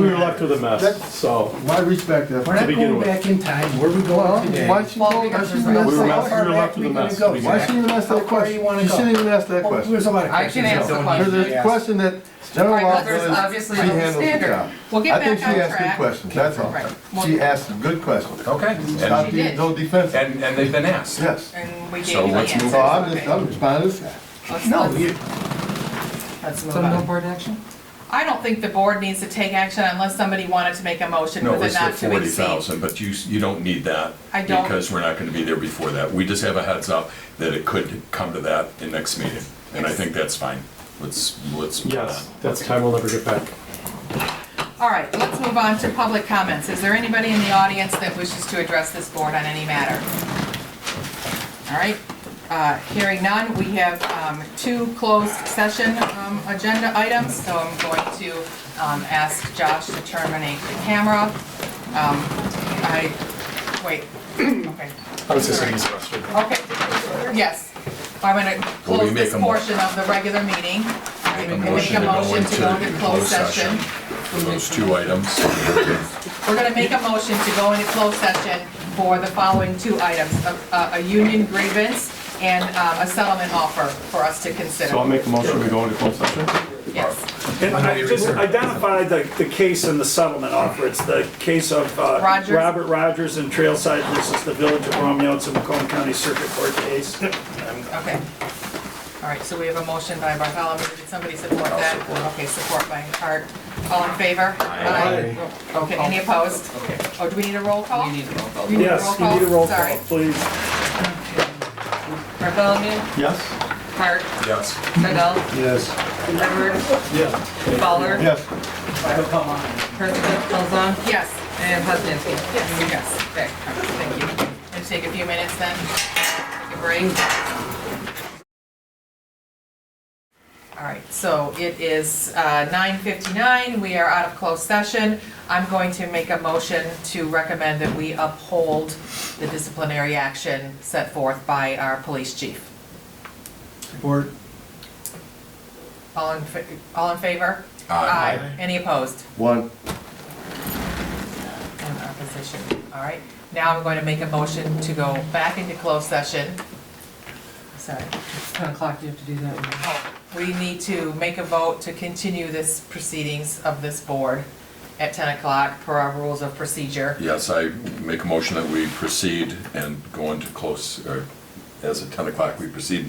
were left with a mess, That's- so. My respect, We're that's. not begin going with. back in time. Where are we Well, going today? why she Well, go, because why she there's even no- ask We were that left- question? we were left with a mess. Go. Why she even ask How that far question? you wanna She go? shouldn't even ask that question. There's a lot of I can questions answer that the don't question. need to There's be a asked. question that general Right, law but there's says obviously she no handles the standard. job. We'll get I think back she on asked good track. questions, that's all. Right. She asked good questions. Okay. Not She did. no defense. And they've been asked. Yes. And we gave So you the let's move answers. So Okay. I'm responding to that. Let's move So no on. board action? I don't think the board needs to take action unless somebody wanted to make a motion No, with it it's the not to 40,000, exceed. but you don't need that. I don't. Because we're not gonna be there before that. We just have a heads up that it could come to that in next meeting. And I think that's fine. Let's move Yes, on. that's time we'll never get back. All right, let's move on to public comments. Is there anybody in the audience that wishes to address this board on any matter? All right, hearing none, we have 2 closed session agenda items, so I'm going to ask Josh to terminate the camera. Wait, okay. I was just saying this question. Okay, yes. I'm going to Will we close make this a mo- portion of the regular meeting. Make a Make motion a to go motion to go into into closed session for those 2 items. We're going to make a motion to go into closed session for the following 2 items, a union grievance and a settlement offer for us to consider. So I'll make a motion, we go into closed session? Yes. And I just identified the case and the settlement offer. It's the case of Rogers. Robert Rogers and Trailside versus the Village of Romeo. It's a Macomb County Circuit Court case. Okay. All right, so we have a motion by Bartholomew. Did somebody support that? Okay, support by Hart. All in favor? Aye. Okay, any opposed? Oh, do we need a roll call? You need a roll call. Yes, you need a roll call, Sorry. please. Bartholomew, Yes? Hart, Yes. Sedell, Yes. Edward, Yeah. Fowler, Yes. President Pilzon, Yes. and Poznanski. Yes. Okay, all right, thank you. And take a few minutes then, take a break. All right, so it is 9:59, we are out of closed session. I'm going to make a motion to recommend that we uphold the disciplinary action set forth by our police chief. Support. All in favor? Aye. Any opposed? One. One opposition. All right, now I'm going to make a motion to go back into closed session. Sorry. 10 o'clock, you have to do that. We need to make a vote to continue this proceedings of this board at 10 o'clock per our rules of procedure. Yes, I make a motion that we proceed and go into close, or as at 10 o'clock, we proceed with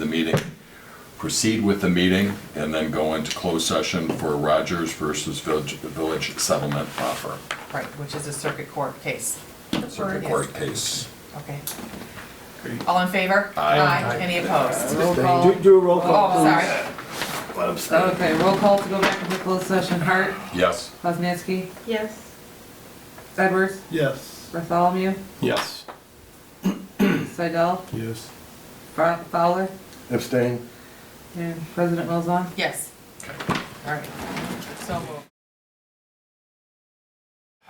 the meeting, and then go into closed session for Rogers versus Village settlement offer. Right, which is a circuit court case. Circuit court case. Okay. All in favor? Aye. Any opposed? Roll call. Do a roll call, Oh, please. sorry. Okay, roll call to go back into closed session. Hart, Yes. Poznanski, Yes. Edwards, Yes. Bartholomew, Yes. Seidel, Yes. Fowler, Abstain? and President Wilson. Yes. All right, so moved.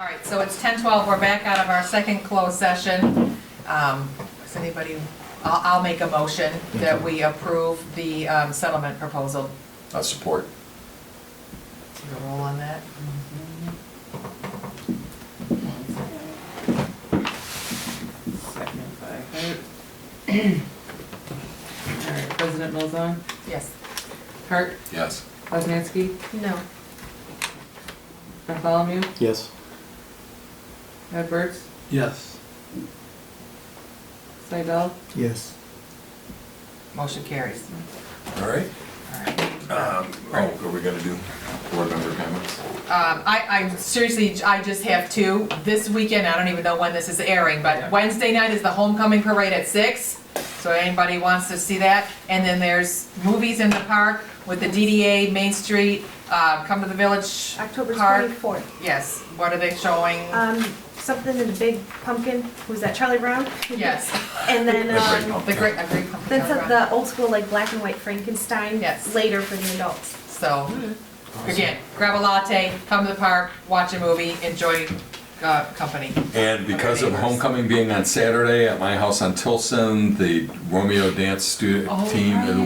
All right, so it's 10:12, we're back out of our second closed session. Does anybody, I'll make a motion that we approve the settlement proposal. Support. Take a roll on that. Second by Hart. All right, President Wilson, Yes. Hart, Yes. Poznanski, No. Bartholomew, Yes. Edwards, Yes. Seidel, Yes. Motion carries. All right. All right. Are we gonna do board member comments? I seriously, I just have two. This weekend, I don't even know when this is airing, but Wednesday night is the homecoming parade at 6. So anybody wants to see that. And then there's movies in the park with the DDA, Main Street, Come to the Village October Park. 24th. Yes, what are they showing? Something in the big pumpkin, was that Charlie Brown? Yes. And then, The great, a great pumpkin. then the old school like black and white Frankenstein. Yes. Later for the adults. So, again, grab a latte, come to the park, watch a movie, enjoy company. And because of homecoming being on Saturday at my house on Tilson, the Romeo dance team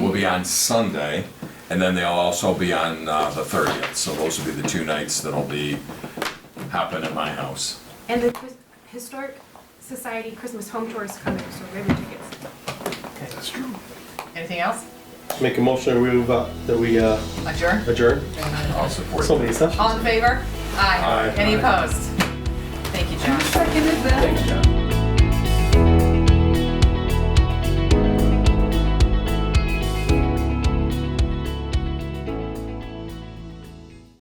will be on Sunday, and then they'll also be on the 30th. So those will be the 2 nights that'll be happening at my house. And the Historic Society Christmas home tour is coming, so grab your tickets. That's true. Anything else? Make a motion that we Adjourn? adjourn. I'll support. Somebody said. All in favor? Aye. Aye. Any opposed? Thank you, John. seconded that? Thanks, John.